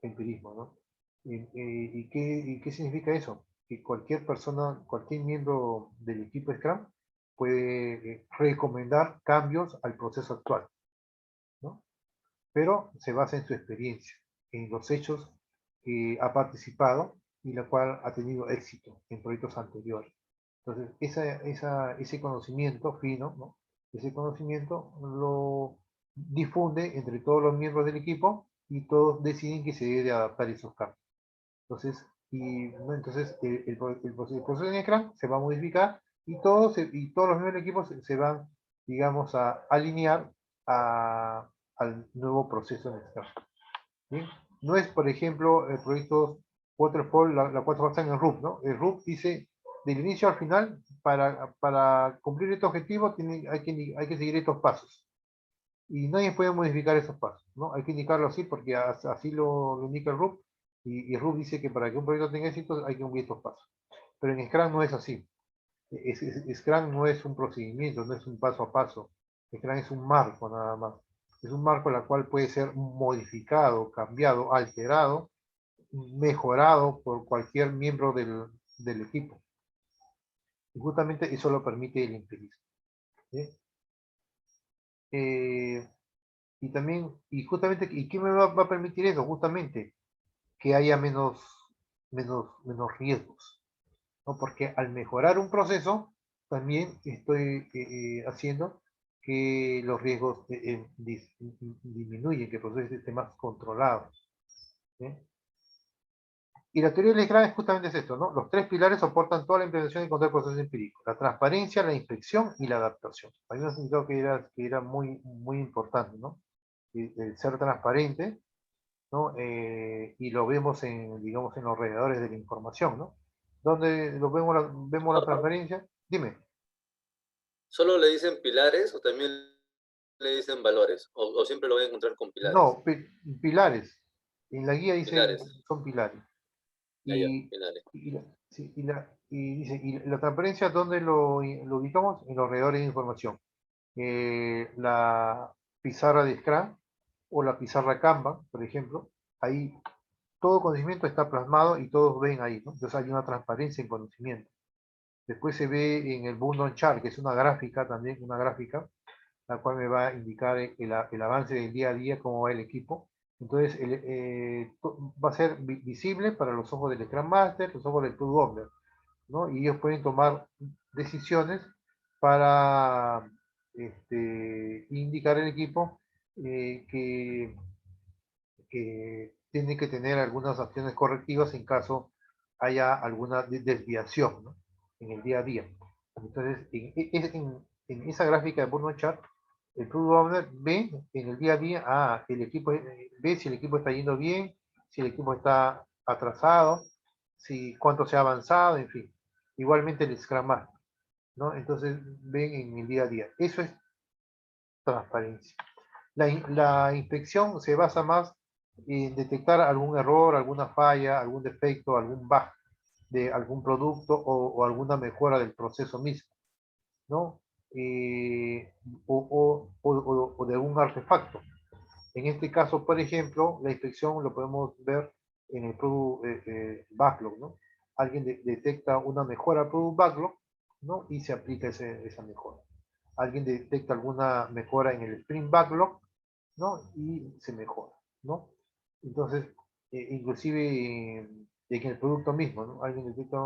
A: empirismo, ¿no? ¿Y qué significa eso? Que cualquier persona, cualquier miembro del equipo Scrum puede recomendar cambios al proceso actual, ¿no? Pero se basa en su experiencia, en los hechos que ha participado y la cual ha tenido éxito en proyectos anteriores. Entonces, ese conocimiento fino, ¿no? Ese conocimiento lo difunde entre todos los miembros del equipo y todos deciden que se debe de adaptar esos cambios. Entonces, ¿no? Entonces el proceso de Scrum se va a modificar y todos los miembros del equipo se van, digamos, a alinear al nuevo proceso de Scrum. ¿Sí? No es, por ejemplo, el proyecto Waterfall, la cual se basa en el RUP, ¿no? El RUP dice, del inicio al final, para cumplir este objetivo hay que seguir estos pasos. Y nadie puede modificar esos pasos, ¿no? Hay que indicarlo así porque así lo indica el RUP y el RUP dice que para que un proyecto tenga éxito hay que cumplir estos pasos. Pero en Scrum no es así. Scrum no es un procedimiento, no es un paso a paso. Scrum es un marco nada más. Es un marco en el cual puede ser modificado, cambiado, alterado, mejorado por cualquier miembro del equipo. Y justamente eso lo permite el empirismo. ¿Sí? Y también, y justamente, ¿y qué me va a permitir eso? Justamente que haya menos riesgos, ¿no? Porque al mejorar un proceso, también estoy haciendo que los riesgos disminuyen, que el proceso esté más controlado, ¿sí? Y la teoría del Scrum es justamente esto, ¿no? Los tres pilares soportan toda la implementación y control del proceso empírico: la transparencia, la inspección y la adaptación. A mí me ha sentido que era muy importante, ¿no? El ser transparente, ¿no? Y lo vemos digamos, en los alrededores de la información, ¿no? Donde vemos la transparencia. Dime.
B: ¿Solo le dicen pilares o también le dicen valores? ¿O siempre lo voy a encontrar con pilares?
A: No, pilares. En la guía dice,
B: Pilares.
A: son pilares.
B: Ya, ya,
A: Y,
B: pilares.
A: sí, y dice, y la transparencia, ¿dónde lo ubicamos? En los alrededores de información. La pizarra de Scrum o la pizarra Canva, por ejemplo, ahí todo conocimiento está plasmado y todos ven ahí, ¿no? Entonces hay una transparencia en conocimiento. Después se ve en el Bundle Chart, que es una gráfica también, una gráfica, la cual me va a indicar el avance del día a día, cómo va el equipo. Entonces, va a ser visible para los ojos del Scrum Master, los ojos del Product Owner, ¿no? Y ellos pueden tomar decisiones para indicar al equipo que tiene que tener algunas acciones correctivas en caso haya alguna desviación, ¿no? En el día a día. Entonces, en esa gráfica de Burnout Chart, el Product Owner ve en el día a día, el equipo ve si el equipo está yendo bien, si el equipo está atrasado, si cuánto se ha avanzado, en fin. Igualmente el Scrum Master, ¿no? Entonces ven en el día a día. Eso es transparencia. La inspección se basa más en detectar algún error, alguna falla, algún defecto, algún bug de algún producto o alguna mejora del proceso mismo, ¿no? O de algún artefacto. En este caso, por ejemplo, la inspección lo podemos ver en el Product Backlog, ¿no? Alguien detecta una mejora al Product Backlog, ¿no? Y se aplica esa mejora. Alguien detecta alguna mejora en el Sprint Backlog, ¿no? Y se mejora, ¿no? Entonces, inclusive en el producto mismo, ¿no? Alguien detecta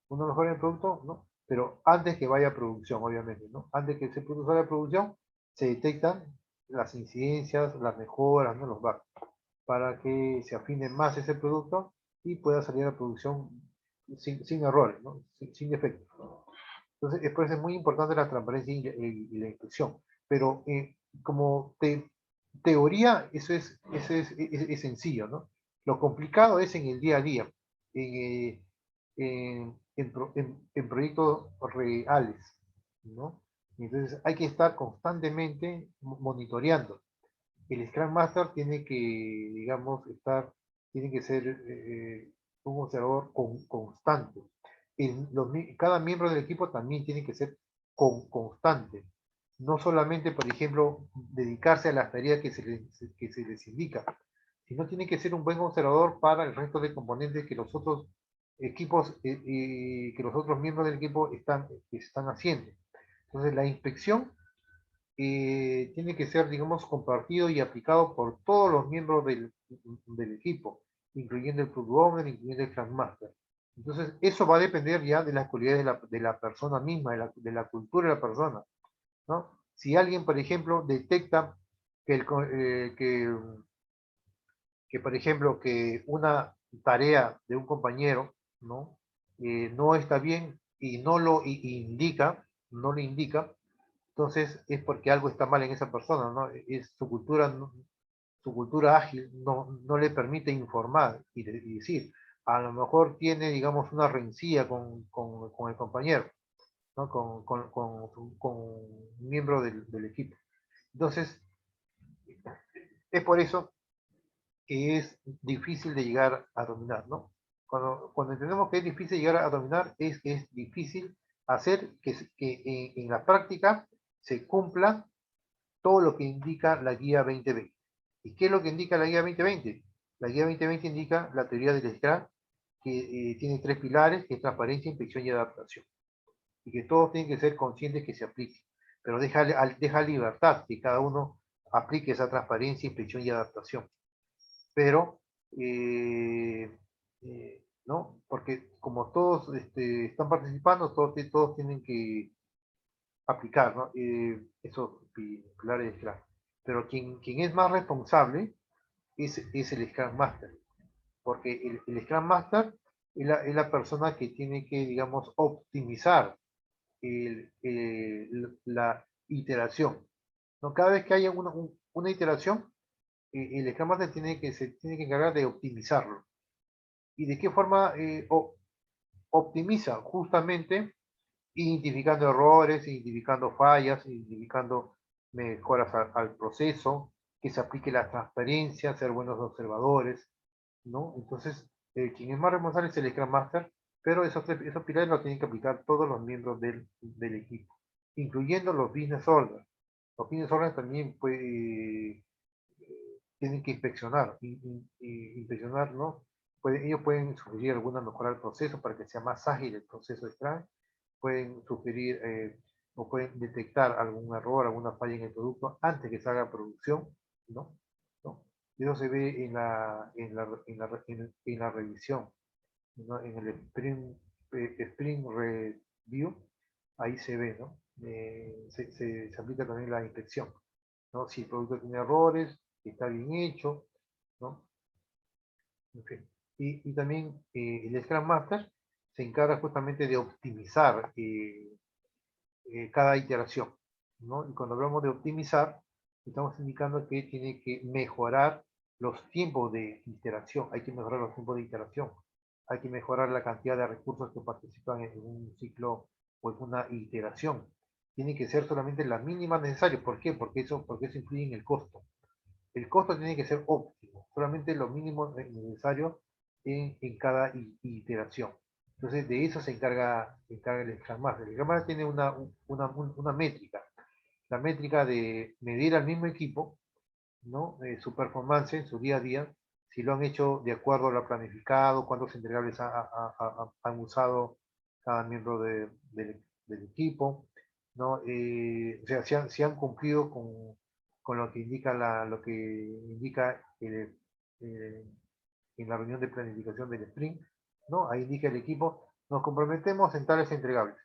A: una mejora en el producto, ¿no? Pero antes que vaya a producción, obviamente, ¿no? Antes que ese producto salga a producción, se detectan las incidencias, las mejoras, ¿no? Los bugs, para que se afine más ese producto y pueda salir a producción sin errores, ¿no? Sin defectos. Entonces, es por eso es muy importante la transparencia y la inclusión. Pero como teoría, eso es sencillo, ¿no? Lo complicado es en el día a día, en, en proyectos reales, ¿no? Entonces, hay que estar constantemente monitoreando. El Scrum Master tiene que, digamos, tiene que ser un observador constante. Cada miembro del equipo también tiene que ser constante. No solamente, por ejemplo, dedicarse a las tareas que se les indica, sino tiene que ser un buen observador para el resto de componentes que los otros equipos, que los otros miembros del equipo están haciendo. Entonces, la inspección tiene que ser, digamos, compartido y aplicado por todos los miembros del equipo, incluyendo el Product Owner, incluyendo el Scrum Master. Entonces, eso va a depender ya de las cualidades de la persona misma, de la cultura de la persona, ¿no? Si alguien, por ejemplo, detecta que, por ejemplo, que una tarea de un compañero, ¿no? No está bien y no lo indica, no lo indica, entonces es porque algo está mal en esa persona, ¿no? Es su cultura, su cultura ágil no le permite informar y decir, a lo mejor tiene, digamos, una rencilla con el compañero, ¿no? Con un miembro del equipo. Entonces, es por eso que es difícil de llegar a dominar, ¿no? Cuando entendemos que es difícil llegar a dominar, es que es difícil hacer que en la práctica se cumpla todo lo que indica la guía 2020. ¿Y qué es lo que indica la guía 2020? La guía 2020 indica la teoría del Scrum, que tiene tres pilares, que es transparencia, inspección y adaptación. Y que todos tienen que ser conscientes que se aplique. Pero deja libertad que cada uno aplique esa transparencia, inspección y adaptación. Pero, ¿no? Porque como todos están participando, todos tienen que aplicar, ¿no? Esos pilares de Scrum. Pero quien es más responsable es el Scrum Master, porque el Scrum Master es la persona que tiene que, digamos, optimizar la iteración, ¿no? Cada vez que haya una iteración, el Scrum Master se tiene que encargar de optimizarlo. ¿Y de qué forma optimiza? Justamente identificando errores, identificando fallas, identificando mejoras al proceso, que se aplique la transparencia, ser buenos observadores, ¿no? Entonces, quien es más responsable es el Scrum Master, pero esos pilares los tienen que aplicar todos los miembros del equipo, incluyendo los business owners. Los business owners también tienen que inspeccionar, ¿no? Ellos pueden sugerir alguna mejora al proceso para que sea más ágil el proceso de Scrum, pueden sugerir o pueden detectar algún error, alguna falla en el producto antes que salga a producción, ¿no? ¿No? Y eso se ve en la revisión, ¿no? En el sprint review, ahí se ve, ¿no? Se aplica también la inspección, ¿no? Si el producto tiene errores, está bien hecho, ¿no? En fin. Y también el Scrum Master se encarga justamente de optimizar cada iteración, ¿no? Y cuando hablamos de optimizar, estamos indicando que tiene que mejorar los tiempos de iteración, hay que mejorar los tiempos de iteración, hay que mejorar la cantidad de recursos que participan en un ciclo o en una iteración. Tiene que ser solamente la mínima necesaria. ¿Por qué? Porque eso influye en el costo. El costo tiene que ser óptimo, solamente lo mínimo necesario en cada iteración. Entonces, de eso se encarga el Scrum Master. El Scrum Master tiene una métrica, la métrica de medir al mismo equipo, ¿no? Su performance en su día a día, si lo han hecho de acuerdo a lo planificado, cuántos entregables han usado cada miembro del equipo, ¿no? O sea, si han cumplido con lo que indica, lo que indica en la reunión de planificación del sprint, ¿no? Ahí indica el equipo, nos comprometemos en tales entregables,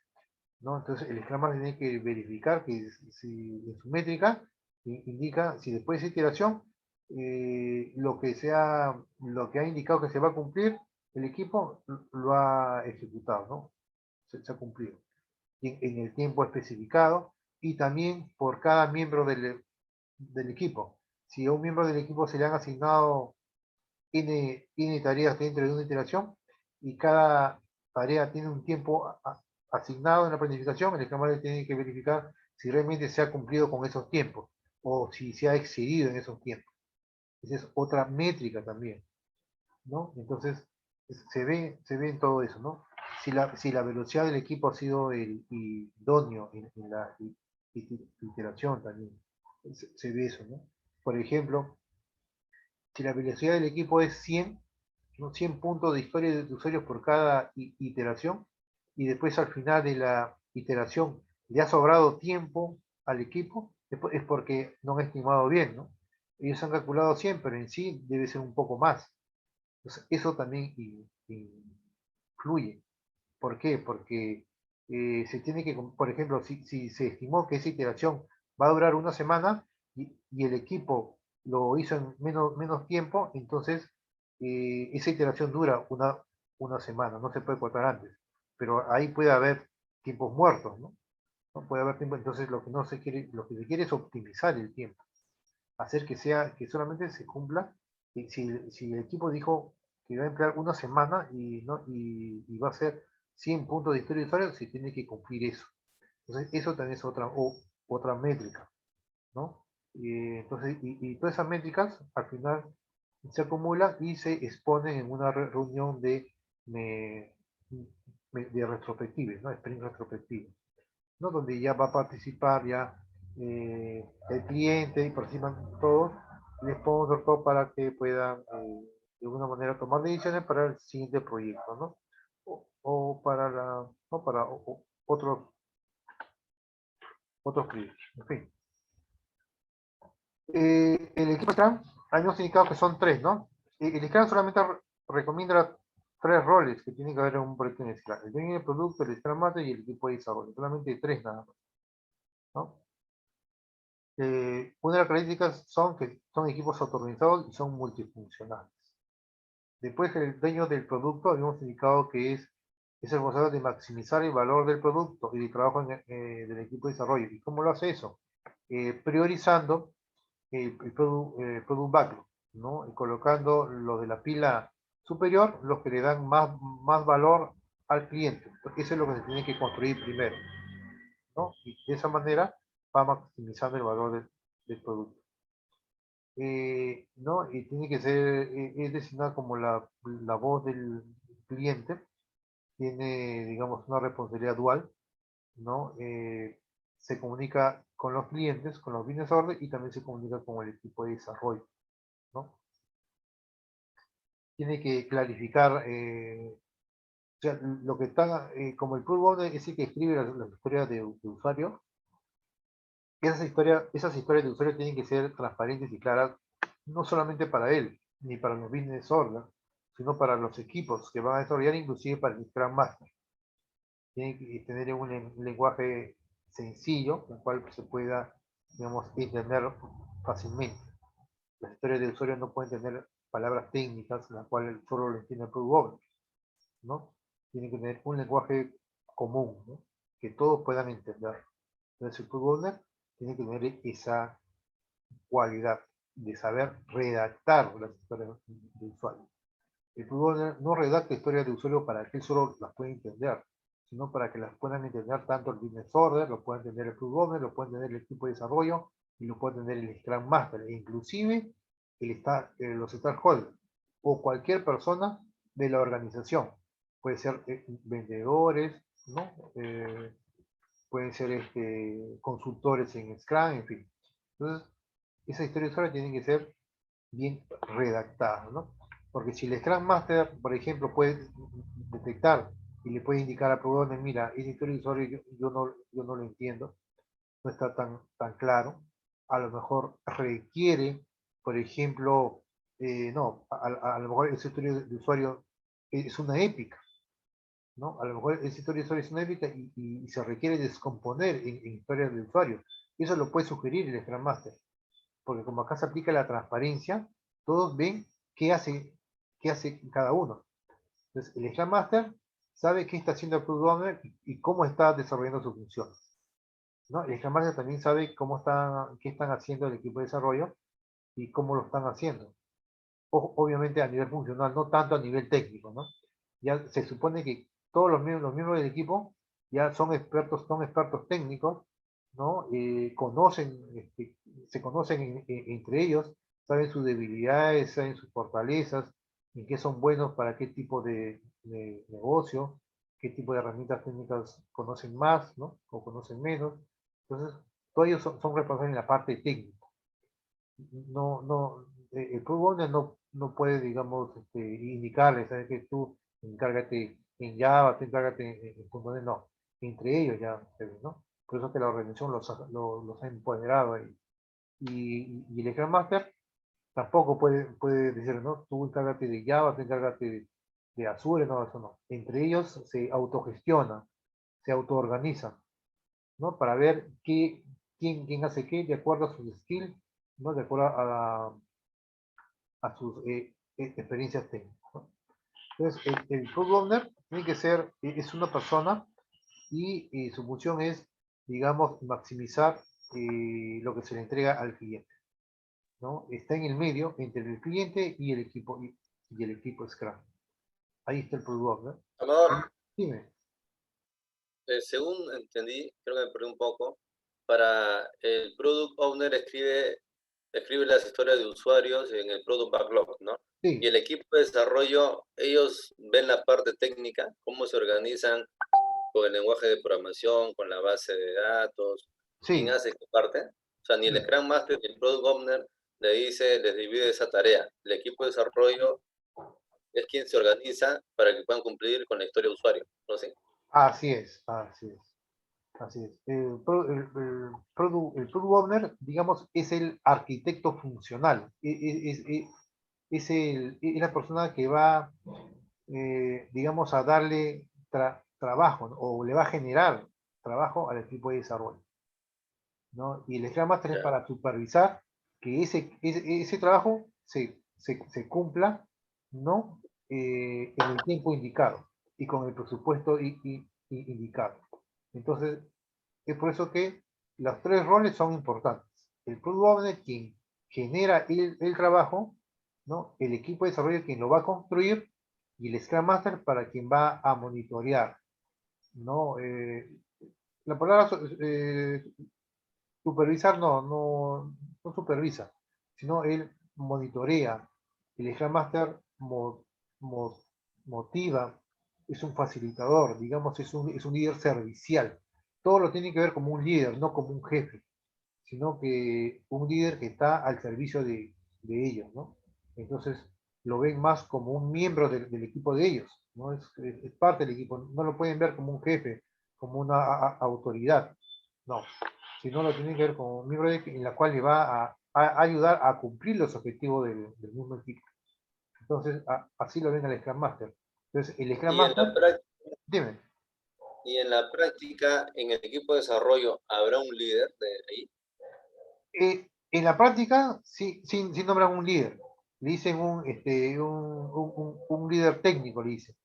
A: ¿no? Entonces el Scrum Master tiene que verificar que si en su métrica indica si después de esa iteración lo que ha indicado que se va a cumplir, el equipo lo ha ejecutado, ¿no? Se ha cumplido. En el tiempo especificado y también por cada miembro del equipo. Si a un miembro del equipo se le han asignado tiene tareas dentro de una iteración y cada tarea tiene un tiempo asignado en la planificación, el Scrum tiene que verificar si realmente se ha cumplido con esos tiempos o si se ha excedido en esos tiempos. Esa es otra métrica también, ¿no? Entonces, se ve en todo eso, ¿no? Si la velocidad del equipo ha sido el idóneo en la iteración también, se ve eso, ¿no? Por ejemplo, si la velocidad del equipo es 100, ¿no? 100 puntos de historia de usuarios por cada iteración, y después al final de la iteración le ha sobrado tiempo al equipo, es porque no han estimado bien, ¿no? Ellos han calculado 100, pero en sí debe ser un poco más. Entonces, eso también influye. ¿Por qué? Porque se tiene que, por ejemplo, si se estimó que esa iteración va a durar una semana y el equipo lo hizo en menos tiempo, entonces esa iteración dura una semana, no se puede cortar antes. Pero ahí puede haber tiempos muertos, ¿no? ¿No? Puede haber tiempo, entonces lo que no se quiere, lo que se quiere es optimizar el tiempo, hacer que solamente se cumpla. Y si el equipo dijo que va a emplear una semana y va a ser 100 puntos de historia de usuario, se tiene que cumplir eso. Entonces, eso también es otra métrica, ¿no? Entonces, todas esas métricas al final se acumulan y se exponen en una reunión de retrospectivas, ¿no? Sprint retrospectivas, ¿no? Donde ya va a participar ya el cliente y participan todos, les sponsor todo para que puedan de alguna manera tomar decisiones para el siguiente proyecto, ¿no? O para ¿no? Para otros proyectos. En fin. El equipo Scrum, habíamos indicado que son tres, ¿no? El Scrum solamente recomienda tres roles que tiene que haber en un proyecto en Scrum: el dueño del producto, el Scrum Master y el equipo de desarrollo. Solamente tres nada más, ¿no? Una de las características son que son equipos autorganizados y son multifuncionales. Después, el dueño del producto, habíamos indicado que es el responsable de maximizar el valor del producto y del trabajo del equipo de desarrollo. ¿Y cómo lo hace eso? Priorizando product backlog, ¿no? Y colocando los de la pila superior, los que le dan más valor al cliente. Porque eso es lo que se tiene que construir primero, ¿no? Y de esa manera va maximizando el valor del producto. ¿No? Y tiene que ser, es designada como la voz del cliente, tiene, digamos, una responsabilidad dual, ¿no? Se comunica con los clientes, con los business orders y también se comunica con el equipo de desarrollo, ¿no? Tiene que clarificar, o sea, lo que está, como el product owner es el que escribe las historias de usuario, esas historias de usuario tienen que ser transparentes y claras, no solamente para él, ni para los business orders, sino para los equipos que van a desarrollar, inclusive para el Scrum Master. Tiene que tener un lenguaje sencillo, el cual se pueda, digamos, entender fácilmente. Las historias de usuario no pueden tener palabras técnicas, la cual solo lo entiende el Product Owner, ¿no? Tiene que tener un lenguaje común, ¿no? Que todos puedan entender. Entonces el Product Owner tiene que tener esa cualidad de saber redactar las historias de usuario. El Product Owner no redacta historias de usuario para que él solo las pueda entender, sino para que las puedan entender tanto el Business Order, lo pueda entender el Product Owner, lo pueda entender el equipo de desarrollo y lo puede entender el Scrum Master, e inclusive los stakeholders o cualquier persona de la organización. Puede ser vendedores, ¿no? Pueden ser consultores en Scrum, en fin. Entonces, esa historia de usuario tiene que ser bien redactada, ¿no? Porque si el Scrum Master, por ejemplo, puede detectar y le puede indicar al proveedor, mira, esa historia de usuario yo no lo entiendo, no está tan claro, a lo mejor requiere, por ejemplo, no, a lo mejor esa historia de usuario es una épica, ¿no? A lo mejor esa historia de usuario es una épica y se requiere descomponer en historias de usuario. Eso lo puede sugerir el Scrum Master, porque como acá se aplica la transparencia, todos ven qué hace cada uno. Entonces, el Scrum Master sabe qué está haciendo el Product Owner y cómo está desarrollando su función, ¿no? El Scrum Master también sabe qué están haciendo el equipo de desarrollo y cómo lo están haciendo. Obviamente a nivel funcional, no tanto a nivel técnico, ¿no? Ya se supone que todos los miembros del equipo ya son expertos técnicos, ¿no? Se conocen entre ellos, saben sus debilidades, saben sus fortalezas, en qué son buenos para qué tipo de negocio, qué tipo de herramientas técnicas conocen más, ¿no? O conocen menos. Entonces, todos ellos son responsables en la parte técnica. El Product Owner no puede, digamos, indicarle, ¿sabes? Que tú encárgate en Java, tú encárgate en .NET, no. Entre ellos ya se ve, ¿no? Por eso que la organización los ha empoderado ahí. Y el Scrum Master tampoco puede decir, ¿no? Tú encárgate de Java, tú encárgate de Azure, no, eso no. Entre ellos se autogestionan, se autoorganizan, ¿no? Para ver quién hace qué de acuerdo a sus skills, ¿no? De acuerdo a sus experiencias técnicas, ¿no? Entonces, el Product Owner tiene que ser, es una persona y su función es, digamos, maximizar lo que se le entrega al cliente, ¿no? Está en el medio entre el cliente y el equipo Scrum. Ahí está el Product Owner.
B: Amador,
A: Dime.
B: según entendí, creo que me perdí un poco, para el Product Owner escribe las historias de usuarios en el Product Backlog, ¿no? Y
A: Sí,
B: el equipo de desarrollo, ellos ven la parte técnica, cómo se organizan con el lenguaje de programación, con la base de datos, quién
A: sí,
B: hace qué parte. O sea, ni el
A: sí.
B: Scrum Master ni el Product Owner les divide esa tarea. El equipo de desarrollo es quien se organiza para que puedan cumplir con la historia de usuario, ¿no? ¿Sí?
A: Así es, así es. Así es. El Product Owner, digamos, es el arquitecto funcional. Es la persona que va, digamos, a darle trabajo, ¿no? O le va a generar trabajo al equipo de desarrollo, ¿no? Y el Scrum Master es
B: Ya.
A: para supervisar que ese trabajo se cumpla, ¿no? En el tiempo indicado y con el presupuesto indicado. Entonces, es por eso que los tres roles son importantes. El Product Owner, quien genera el trabajo, ¿no? El equipo de desarrollo, quien lo va a construir, y el Scrum Master para quien va a monitorear, ¿no? La palabra supervisar no supervisa, sino él monitorea. El Scrum Master mo- motiva, es un facilitador, digamos, es un líder servicial. Todo lo tiene que ver como un líder, no como un jefe, sino que un líder que está al servicio de ellos, ¿no? Entonces lo ven más como un miembro del equipo de ellos, ¿no? Es parte del equipo, no lo pueden ver como un jefe, como una autoridad, no, sino lo tienen que ver como un miembro en la cual le va a ayudar a cumplir los objetivos del mismo equipo. Entonces, así lo ven al Scrum Master. Entonces, el Scrum
B: Y en
A: Master,
B: la práctica,
A: dime,
B: en el equipo de desarrollo, ¿habrá un líder de ahí?
A: en la práctica sí nombran un líder, le dicen un líder técnico, le dicen,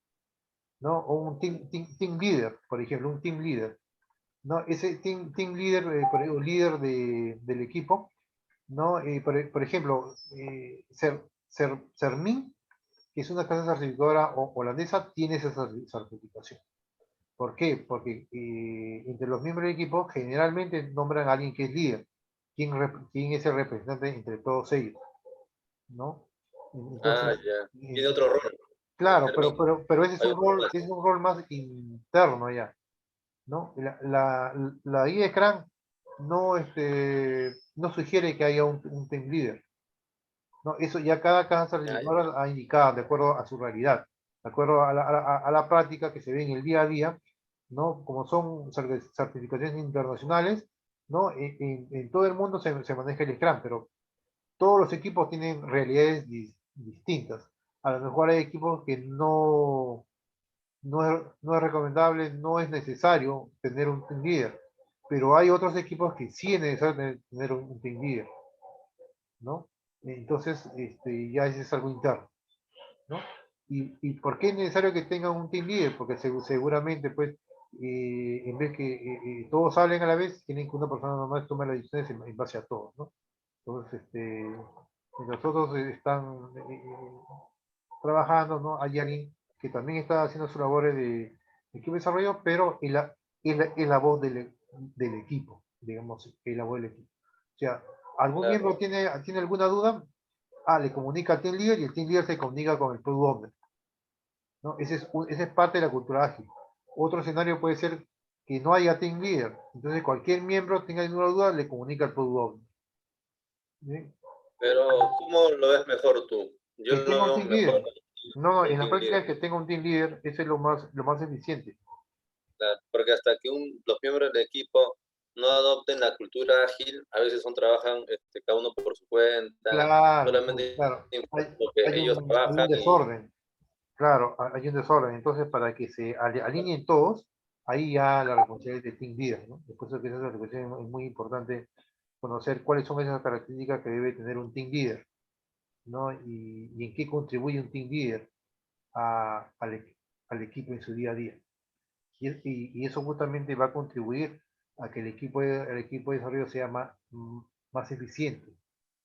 A: ¿no? O un team leader, por ejemplo, un team leader, ¿no? Ese team leader, o líder del equipo, ¿no? Por ejemplo, Sermin, que es una casa certificadora holandesa, tiene esa certificación. ¿Por qué? Porque entre los miembros del equipo generalmente nombran a alguien que es líder, quién es el representante entre todos ellos, ¿no?
B: Ah,
A: Entonces,
B: ya. Tiene otro rol,
A: claro,
B: Fermín.
A: pero ese
B: Hay otro más.
A: es un rol más interno ya, ¿no? La guía Scrum no, no sugiere que haya un team leader, ¿no? Eso ya cada casa
B: Ah, ya.
A: certificadora ha indicado de acuerdo a su realidad, de acuerdo a la práctica que se ve en el día a día, ¿no? Como son certificaciones internacionales, ¿no? En todo el mundo se maneja el Scrum, pero todos los equipos tienen realidades distintas. A lo mejor hay equipos que no es recomendable, no es necesario tener un team leader, pero hay otros equipos que sí es necesario tener un team leader, ¿no? Entonces, ya ese es algo interno, ¿no? ¿Y por qué es necesario que tengan un team leader? Porque seguramente, pues, en vez que todos hablen a la vez, tienen que una persona nomás tome las decisiones en base a todos, ¿no? Entonces, mientras otros están trabajando, ¿no? Hay alguien que también está haciendo sus labores de equipo de desarrollo, pero es la voz del equipo, digamos, es la voz del equipo. O sea, algún
B: Claro.
A: miembro tiene alguna duda, le comunica al team leader y el team leader se comunica con el product owner, ¿no? Esa es parte de la cultura ágil. Otro escenario puede ser que no haya team leader, entonces cualquier miembro tenga alguna duda, le comunica al product owner. ¿Sí?
B: Pero, ¿cómo lo ves mejor tú? Yo
A: Que
B: lo
A: tenga un
B: veo
A: team
B: mejor
A: leader. No,
B: un
A: en la
B: team
A: práctica
B: leader.
A: es que tenga un team leader, eso es lo más eficiente.
B: Claro, porque hasta que los miembros del equipo no adopten la cultura ágil, a veces trabajan cada uno por su cuenta,
A: Claro, pues,
B: solamente
A: claro.
B: importa lo que ellos
A: Hay un
B: trabajan y
A: desorden. Claro, hay un desorden. Entonces, para que se alineen todos, ahí ya la responsabilidad del team leader, ¿no? Después de que esa reflexión es muy importante conocer cuáles son esas características que debe tener un team leader, ¿no? Y en qué contribuye un team leader al equipo en su día a día. Y eso justamente va a contribuir a que el equipo de desarrollo sea más eficiente,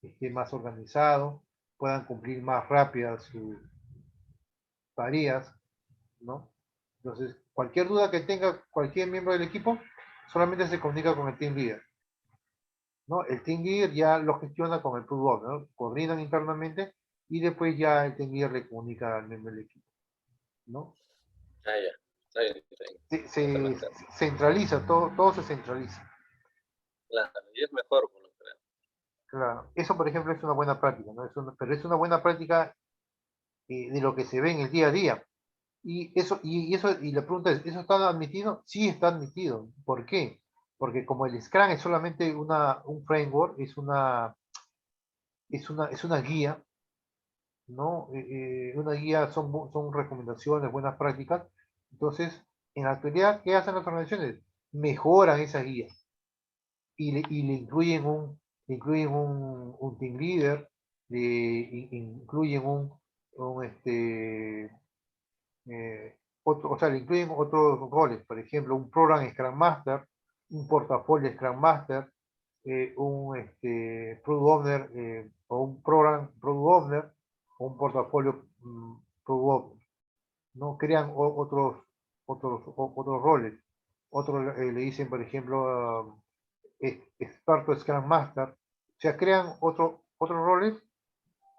A: esté más organizado, puedan cumplir más rápidas sus tareas, ¿no? Entonces, cualquier duda que tenga cualquier miembro del equipo, solamente se comunica con el team leader, ¿no? El team leader ya lo gestiona con el product owner, ¿no? Coordinan internamente y después ya el team leader le comunica al miembro del equipo, ¿no?
B: ya, está bien, está bien. Está
A: Se
B: más claro.
A: centraliza, todo se centraliza.
B: Claro, y es mejor por lo general.
A: Claro. Eso, por ejemplo, es una buena práctica, ¿no? Pero es una buena práctica de lo que se ve en el día a día. Y la pregunta es, ¿eso está admitido? Sí está admitido. ¿Por qué? Porque como el Scrum es solamente un framework, es una guía, ¿no? Una guía son recomendaciones, buenas prácticas. Entonces, en la actualidad, ¿qué hacen las organizaciones? Mejoran esa guía y le incluyen un team leader, incluyen o sea, le incluyen otros roles, por ejemplo, un program Scrum Master, un portafolio Scrum Master, un Product Owner, o un program Product Owner, o un portafolio Product Owner. ¿No? Crean otros roles. Otros le dicen, por ejemplo, experto Scrum Master. O sea, crean otros roles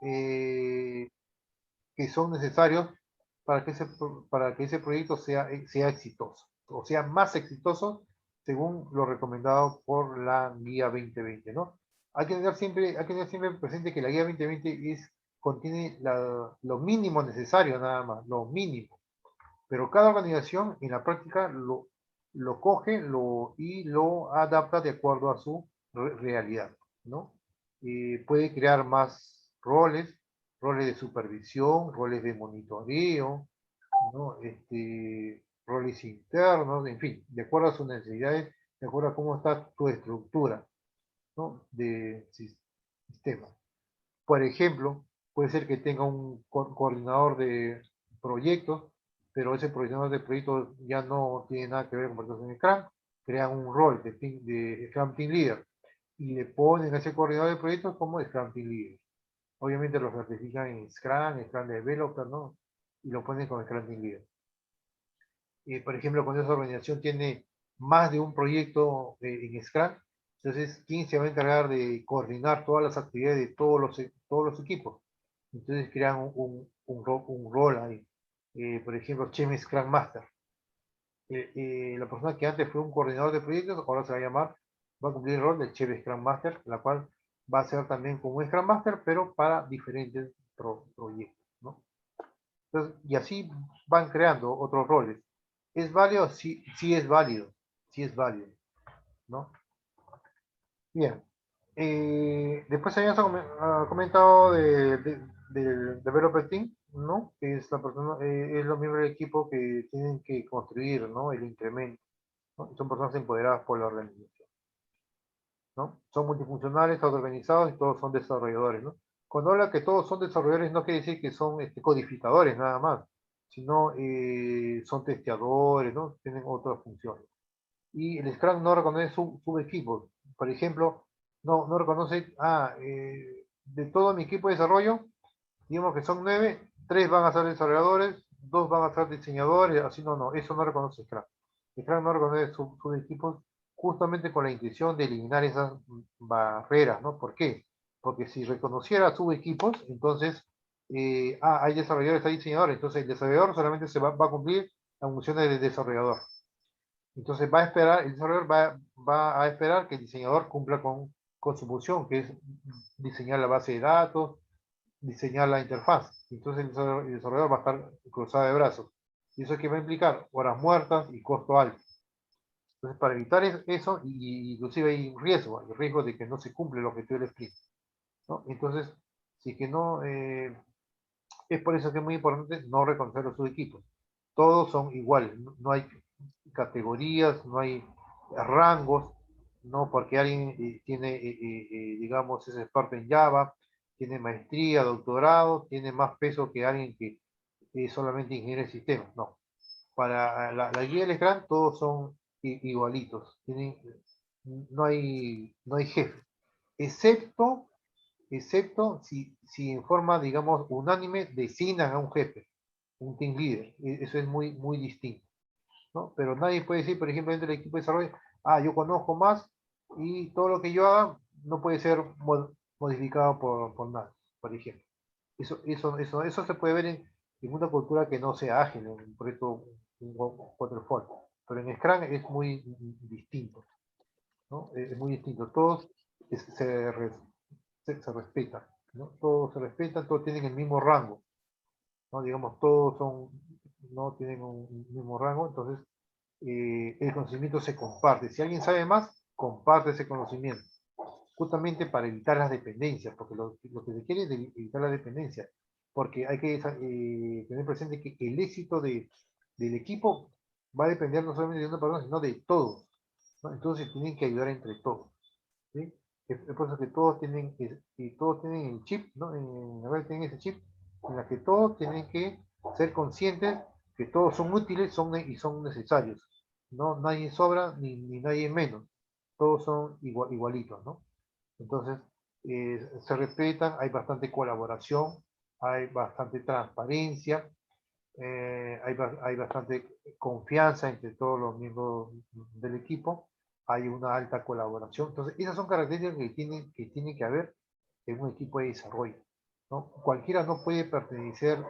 A: eh, que son necesarios para que ese proyecto sea exitoso, o sea más exitoso según lo recomendado por la guía 2020, ¿no? Hay que tener siempre presente que la guía 2020 contiene lo mínimo necesario nada más, lo mínimo, pero cada organización en la práctica lo coge y lo adapta de acuerdo a su realidad, ¿no? Puede crear más roles de supervisión, roles de monitoreo, ¿no? Roles internos, en fin, de acuerdo a sus necesidades, de acuerdo a cómo está tu estructura, ¿no? De sistema. Por ejemplo, puede ser que tenga un coordinador de proyectos, pero ese coordinador de proyectos ya no tiene nada que ver con proyectos en Scrum, crean un rol de Scrum Team Leader y le ponen a ese coordinador de proyectos como Scrum Team Leader. Obviamente lo certifican en Scrum Developer, ¿no? Y lo ponen como Scrum Team Leader. Por ejemplo, cuando esa organización tiene más de un proyecto en Scrum, entonces, ¿quién se va a encargar de coordinar todas las actividades de todos los equipos? Entonces crean un rol ahí. Por ejemplo, Chief Scrum Master. La persona que antes fue un coordinador de proyectos, ahora se va a llamar, va a cumplir el rol del Chief Scrum Master, la cual va a ser también como un Scrum Master, pero para diferentes proyectos, ¿no? Entonces, y así van creando otros roles. ¿Es válido? Sí, sí es válido. Sí es válido, ¿no? Bien. Después habíamos comentado del Developer Team, ¿no? Que es la persona, es los miembros del equipo que tienen que construir, ¿no? El incremento, ¿no? Son personas empoderadas por la organización, ¿no? Son multifuncionales, autoorganizados y todos son desarrolladores, ¿no? Cuando habla que todos son desarrolladores no quiere decir que son codificadores nada más, sino son testeadores, ¿no? Tienen otras funciones. Y el Scrum no reconoce subequipos. Por ejemplo, no reconoce, de todo mi equipo de desarrollo, digamos que son 9, 3 van a ser desarrolladores, 2 van a ser diseñadores, así no, eso no reconoce Scrum. Scrum no reconoce subequipos justamente con la intención de eliminar esas barreras, ¿no? ¿Por qué? Porque si reconociera subequipos, entonces, hay desarrolladores, hay diseñadores, entonces el desarrollador solamente va a cumplir las funciones del desarrollador. Entonces va a esperar, el desarrollador va a esperar que el diseñador cumpla con su función, que es diseñar la base de datos, diseñar la interfaz. Entonces el desarrollador va a estar cruzado de brazos. Y eso es que va a implicar horas muertas y costo alto. Entonces, para evitar eso, inclusive hay un riesgo, el riesgo de que no se cumple el objetivo del sprint, ¿no? Entonces, si que no, es por eso que es muy importante no reconocer los subequipos. Todos son iguales, no hay categorías, no hay rangos, no porque alguien tiene, digamos, es experto en Java, tiene maestría, doctorado, tiene más peso que alguien que es solamente ingeniero de sistemas. No. Para la guía del Scrum todos son igualitos. No hay jefe, excepto si en forma, digamos, unánime designan a un jefe, un team leader. Eso es muy distinto, ¿no? Pero nadie puede decir, por ejemplo, dentro del equipo de desarrollo, yo conozco más y todo lo que yo haga no puede ser modificado por nadie, por ejemplo. Eso se puede ver en una cultura que no sea ágil, en un proyecto waterfall. Pero en Scrum es muy distinto, ¿no? Es muy distinto. Todos se respetan, ¿no? Todos se respetan, todos tienen el mismo rango, ¿no? Digamos, todos no tienen un mismo rango, entonces el conocimiento se comparte. Si alguien sabe más, comparte ese conocimiento, justamente para evitar las dependencias, porque lo que se quiere es evitar la dependencia, porque hay que tener presente que el éxito del equipo va a depender no solamente de una persona, sino de todos, ¿no? Entonces tienen que ayudar entre todos, ¿sí? Es por eso que todos tienen el chip, ¿no? A ver, tienen ese chip en la que todos tienen que ser conscientes que todos son útiles y son necesarios. No, nadie sobra ni nadie menos. Todos son igualitos, ¿no? Entonces, se respetan, hay bastante colaboración, hay bastante transparencia, hay bastante confianza entre todos los miembros del equipo, hay una alta colaboración. Entonces, esas son características que tiene que haber en un equipo de desarrollo, ¿no? Cualquiera no puede pertenecer,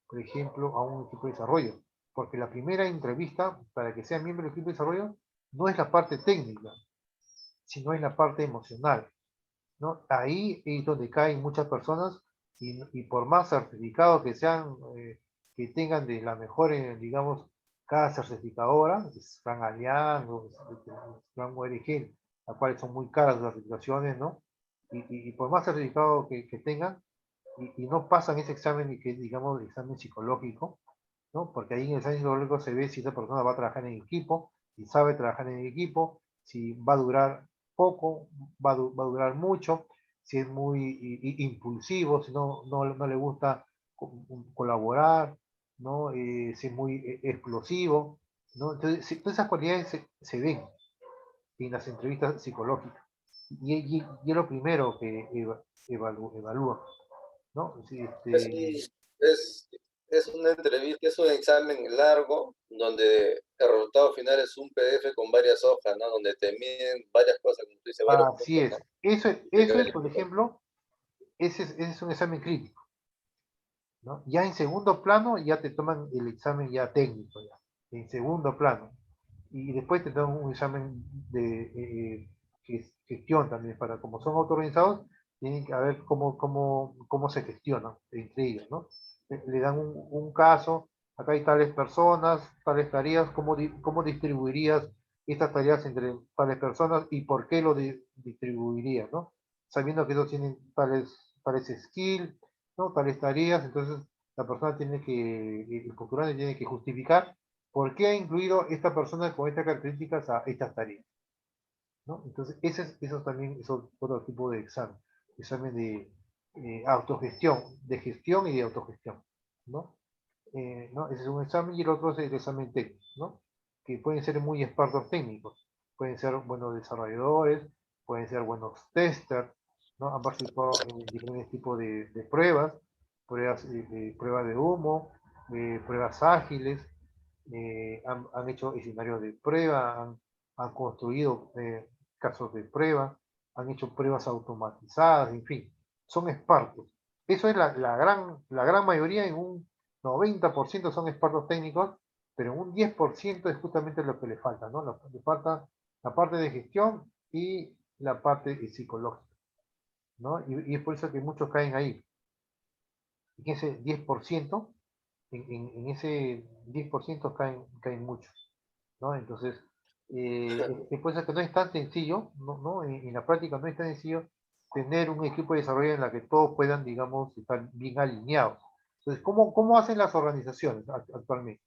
A: por ejemplo, a un equipo de desarrollo, porque la primera entrevista para que sea miembro del equipo de desarrollo no es la parte técnica, sino es la parte emocional, ¿no? Ahí es donde caen muchas personas y por más certificados que sean, que tengan de la mejor, digamos, cada certificadora, Scrum Allianz, Scrum ORG, las cuales son muy caras las certificaciones, ¿no? Y por más certificado que tengan, y no pasan ese examen, que es, digamos, el examen psicológico, ¿no? Porque ahí en el examen psicológico se ve si esa persona va a trabajar en equipo, si sabe trabajar en equipo, si va a durar poco, va a durar mucho, si es muy impulsivo, si no le gusta colaborar, ¿no? Si es muy explosivo, ¿no? Entonces, todas esas cualidades se ven en las entrevistas psicológicas. Y es lo primero que evalúa, ¿no? Sí,
B: Es, es, es una entrevista, es un examen largo donde el resultado final es un PDF con varias hojas, ¿no? Donde te miden varias cosas, como tú dices, varios
A: así
B: puntos,
A: es.
B: ¿no? Y te
A: Eso es, por
B: califican.
A: ejemplo, ese es un examen crítico, ¿no? Ya en segundo plano ya te toman el examen ya técnico, ya, en segundo plano. Y después te toman un examen de gestión también, para como son autorganizados, tienen que ver cómo se gestionan entre ellos, ¿no? Le dan un caso, acá hay tales personas, tales tareas, cómo distribuirías estas tareas entre tales personas y por qué lo distribuirías, ¿no? Sabiendo que ellos tienen tales skills, ¿no? Tales tareas, entonces la persona el postulante tiene que justificar por qué ha incluido esta persona con estas características a estas tareas, ¿no? Entonces, eso también es otro tipo de examen de autogestión, de gestión y de autogestión, ¿no? ¿No? Ese es un examen y el otro es el examen técnico, ¿no? Que pueden ser muy expertos técnicos, pueden ser buenos desarrolladores, pueden ser buenos testers, ¿no? Han participado en diferentes tipos de pruebas de humo, pruebas ágiles, han hecho escenarios de prueba, han construido casos de prueba, han hecho pruebas automatizadas, en fin, son expertos. Eso es la gran mayoría, en un 90% son expertos técnicos, pero en un 10% es justamente lo que le falta, ¿no? Le falta la parte de gestión y la parte psicológica, ¿no? Y es por eso que muchos caen ahí. En ese 10%, en ese 10% caen muchos, ¿no? Entonces, es por eso que no es tan sencillo, ¿no? En la práctica no es tan sencillo tener un equipo de desarrollo en la que todos puedan, digamos, estar bien alineados. Entonces, ¿cómo hacen las organizaciones actualmente?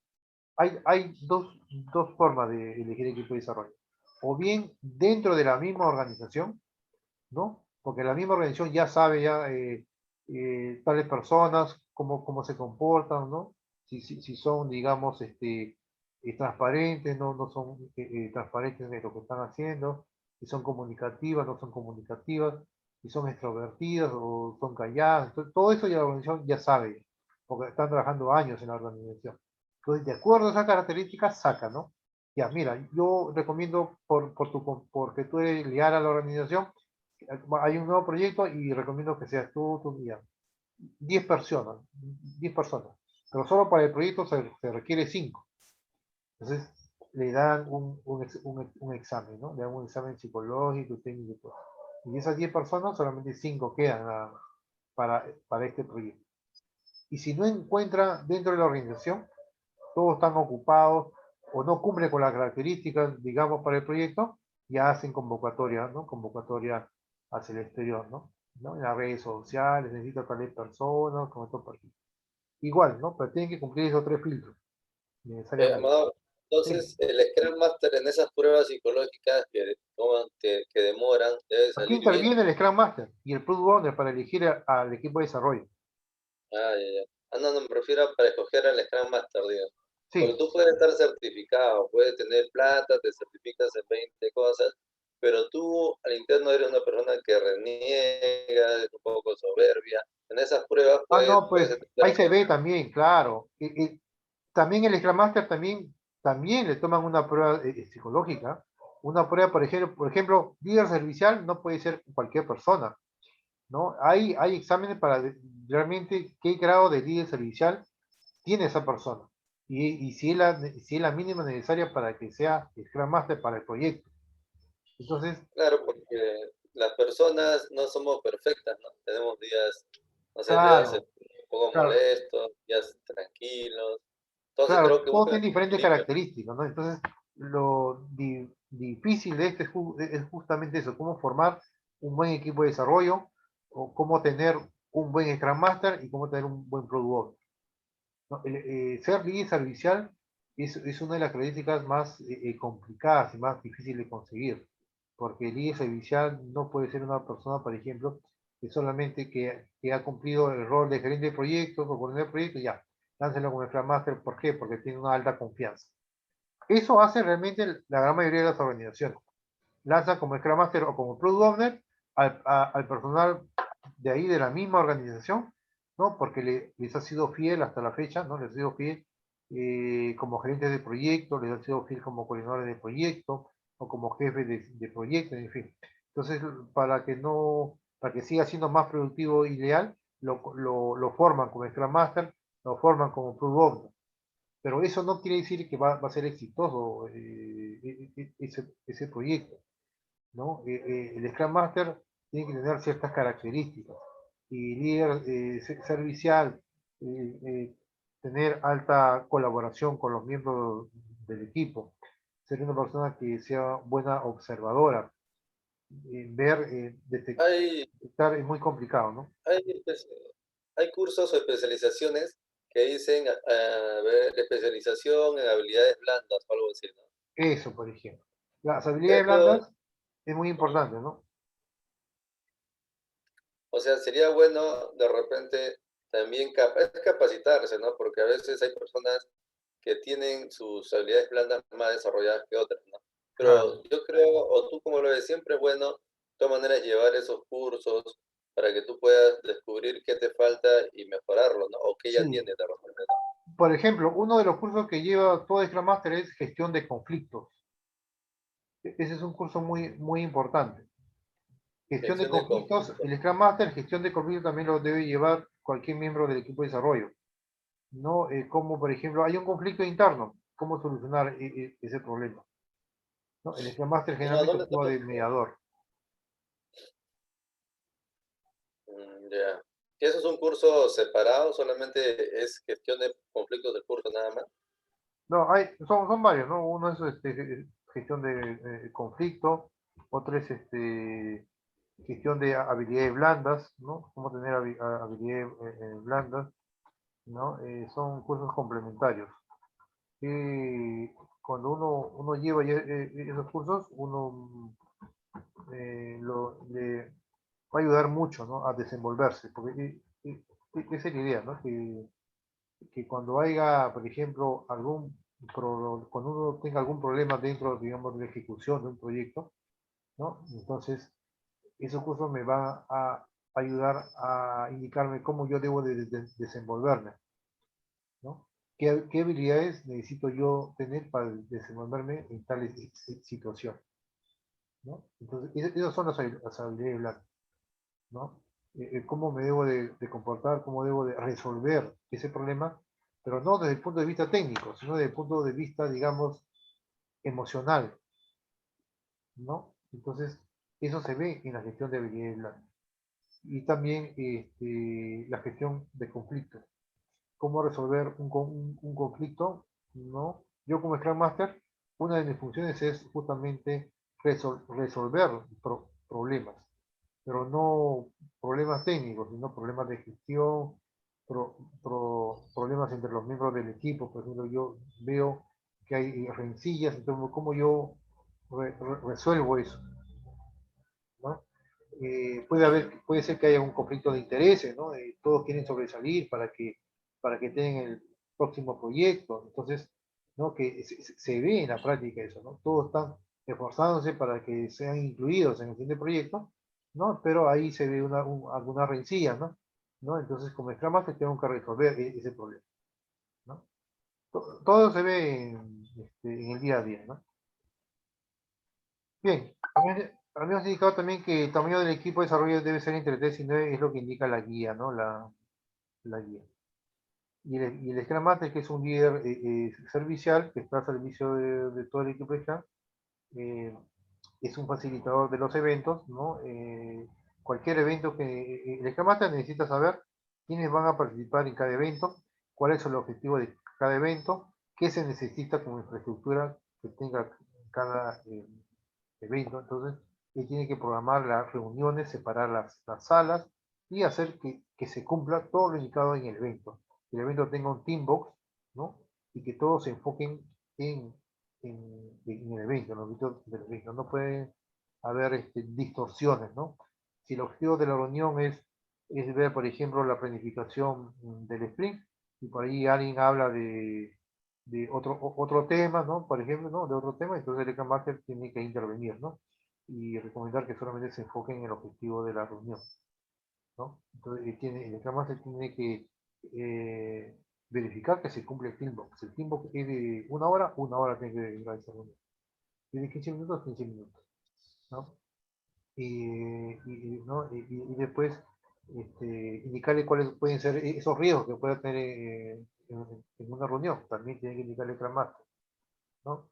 A: Hay dos formas de elegir equipo de desarrollo. O bien dentro de la misma organización, ¿no? Porque la misma organización ya sabe ya tales personas, cómo se comportan, ¿no? Si son, digamos, transparentes, no son transparentes en lo que están haciendo, si son comunicativas, no son comunicativas, si son extrovertidas o son calladas. Entonces, todo eso ya la organización ya sabe, porque están trabajando años en la organización. Entonces, de acuerdo a esas características, saca, ¿no? Ya, mira, yo recomiendo porque tú eres leal a la organización, hay un nuevo proyecto y recomiendo que seas tú, ya. 10 personas, 10 personas, pero solo para el proyecto se requiere 5. Entonces, le dan un examen, ¿no? Le dan un examen psicológico, técnico y todo. Y de esas 10 personas, solamente 5 quedan para este proyecto. Y si no encuentra dentro de la organización, todos están ocupados o no cumplen con las características, digamos, para el proyecto, ya hacen convocatoria, ¿no? Convocatoria hacia el exterior, ¿no? ¿No? En las redes sociales, necesito tal personas, con estos perfiles. Igual, ¿no? Pero tienen que cumplir esos 3 filtros, necesariamente.
B: Amado,
A: Sí.
B: entonces el Scrum Master en esas pruebas psicológicas que demoran debe
A: Aquí
B: salir bien.
A: interviene el Scrum Master y el Product Owner para elegir al equipo de desarrollo.
B: Ah, ya, ya. Ah, no, me refiero para escoger al Scrum Master, digo. Porque
A: Sí.
B: tú puedes estar certificado, puedes tener plata, te certificas en 20 cosas, pero tú al interno eres una persona que reniega, es un poco soberbia. En esas pruebas
A: Ah, no,
B: puedes
A: pues
B: entender
A: ahí se
B: bien.
A: ve también, claro. También el Scrum Master también le toman una prueba psicológica. Una prueba, por ejemplo, líder servicial no puede ser cualquier persona, ¿no? Hay exámenes para realmente qué grado de líder servicial tiene esa persona. Y si es la mínima necesaria para que sea Scrum Master para el proyecto. Entonces,
B: Claro, porque las personas no somos perfectas, ¿no? Tenemos días, no sé, días
A: claro,
B: un poco
A: claro,
B: molestos, días tranquilos. Entonces creo
A: claro,
B: que
A: todos
B: buscan
A: tienen diferentes
B: equilibrio.
A: características, ¿no? Entonces, lo difícil de esto es justamente eso, cómo formar un buen equipo de desarrollo, o cómo tener un buen Scrum Master y cómo tener un buen Product Owner, ¿no? Ser líder servicial es una de las características más complicadas y más difíciles de conseguir, porque el líder servicial no puede ser una persona, por ejemplo, que solamente que ha cumplido el rol de gerente de proyectos o coordinador de proyectos, ya, láncelo como Scrum Master. ¿Por qué? Porque tiene una alta confianza. Eso hace realmente la gran mayoría de las organizaciones. Lanzan como Scrum Master o como Product Owner al personal de ahí, de la misma organización, ¿no? Porque les ha sido fiel hasta la fecha, ¿no? Les ha sido fiel como gerentes de proyecto, les ha sido fiel como coordinadores de proyecto o como jefe de proyecto, en fin. Entonces, para que siga siendo más productivo y leal, lo forman como Scrum Master, lo forman como Product Owner. Pero eso no quiere decir que va a ser exitoso ese proyecto, ¿no? El Scrum Master tiene que tener ciertas características. Y líder servicial, eh, eh, tener alta colaboración con los miembros del equipo, ser una persona que sea buena observadora,
B: Hay,
A: detectar es muy complicado, ¿no?
B: hay, hay cursos o especializaciones que dicen especialización en habilidades blandas o algo así, ¿no?
A: Eso, por ejemplo. Las habilidades
B: Eso,
A: blandas es muy importante, ¿no?
B: o sea, sería bueno de repente también capacitarse, ¿no? Porque a veces hay personas que tienen sus habilidades blandas más desarrolladas que otras, ¿no?
A: Claro.
B: Pero yo creo, o tú como lo ves, siempre es bueno, de todas maneras, llevar esos cursos para que tú puedas descubrir qué te falta y mejorarlo, ¿no? O qué ya
A: Sí.
B: tienes de repente.
A: Por ejemplo, uno de los cursos que lleva todo Scrum Master es gestión de conflictos. Ese es un curso muy importante. Gestión de
B: Gestión de
A: conflictos,
B: conflictos.
A: el Scrum Master, gestión de conflictos también lo debe llevar cualquier miembro del equipo de desarrollo. ¿No? Como, por ejemplo, hay un conflicto interno, ¿cómo solucionar ese problema? ¿No? El Scrum Master
B: No,
A: generalmente
B: ¿dónde
A: actúa de mediador.
B: Ya. ¿Que eso es un curso separado? ¿Solamente es gestión de conflictos del curso nada más?
A: No, son varios, ¿no? Uno es gestión de conflicto, otro es gestión de habilidades blandas, ¿no? Cómo tener habilidades blandas, ¿no? Son cursos complementarios. Cuando uno lleva esos cursos, uno le va a ayudar mucho, ¿no? A desenvolverse, porque esa es la idea, ¿no? Que cuando haya, por ejemplo, cuando uno tenga algún problema dentro, digamos, de la ejecución de un proyecto, ¿no? Entonces, esos cursos me van a ayudar a indicarme cómo yo debo de desenvolverme, ¿no? ¿Qué habilidades necesito yo tener para desenvolverme en tales situaciones, ¿no? Entonces, esas son las habilidades blandas, ¿no? Cómo me debo de comportar, cómo debo de resolver ese problema, pero no desde el punto de vista técnico, sino desde el punto de vista, digamos, emocional, ¿no? Entonces, eso se ve en la gestión de habilidades blandas. Y también la gestión de conflictos. Cómo resolver un conflicto, ¿no? Yo como Scrum Master, una de mis funciones es justamente resolver problemas, pero no problemas técnicos, sino problemas de gestión, problemas entre los miembros del equipo. Por ejemplo, yo veo que hay rencillas, entonces, ¿cómo yo resuelvo eso? ¿No? Puede ser que haya un conflicto de intereses, ¿no? Todos quieren sobresalir para que tengan el próximo proyecto. Entonces, ¿no? Que se ve en la práctica eso, ¿no? Todos están esforzándose para que sean incluidos en el siguiente proyecto, ¿no? Pero ahí se ve alguna rencilla, ¿no? ¿No? Entonces, como Scrum Master tengo que resolver ese problema, ¿no? Todo se ve en el día a día, ¿no? Bien, habíamos indicado también que el tamaño del equipo de desarrollo debe ser entre 3 y 9, es lo que indica la guía, ¿no? La guía. Y el Scrum Master, que es un líder servicial, que está al servicio de todo el equipo de Scrum, eh, es un facilitador de los eventos, ¿no? Cualquier evento el Scrum Master necesita saber quiénes van a participar en cada evento, cuál es el objetivo de cada evento, qué se necesita como infraestructura que tenga cada evento. Entonces, él tiene que programar las reuniones, separar las salas y hacer que se cumpla todo lo indicado en el evento. Que el evento tenga un team box, ¿no? Y que todos se enfoquen en el evento, en los eventos del evento. No pueden haber distorsiones, ¿no? si el objetivo de la reunión es ver, por ejemplo, la planificación del sprint, y por ahí alguien habla de otro tema, ¿no? Por ejemplo, ¿no? De otro tema, entonces el Scrum Master tiene que intervenir, ¿no? Y recomendar que solamente se enfoquen en el objetivo de la reunión, ¿no? Entonces el Scrum Master tiene que verificar que se cumple el teambox. Si el teambox es de una hora tiene que dedicar a esa reunión. Tiene 15 minutos, 15 minutos, ¿no? ¿no? Y después indicarle cuáles pueden ser esos riesgos que pueda tener en una reunión. También tiene que indicarle el Scrum Master, ¿no?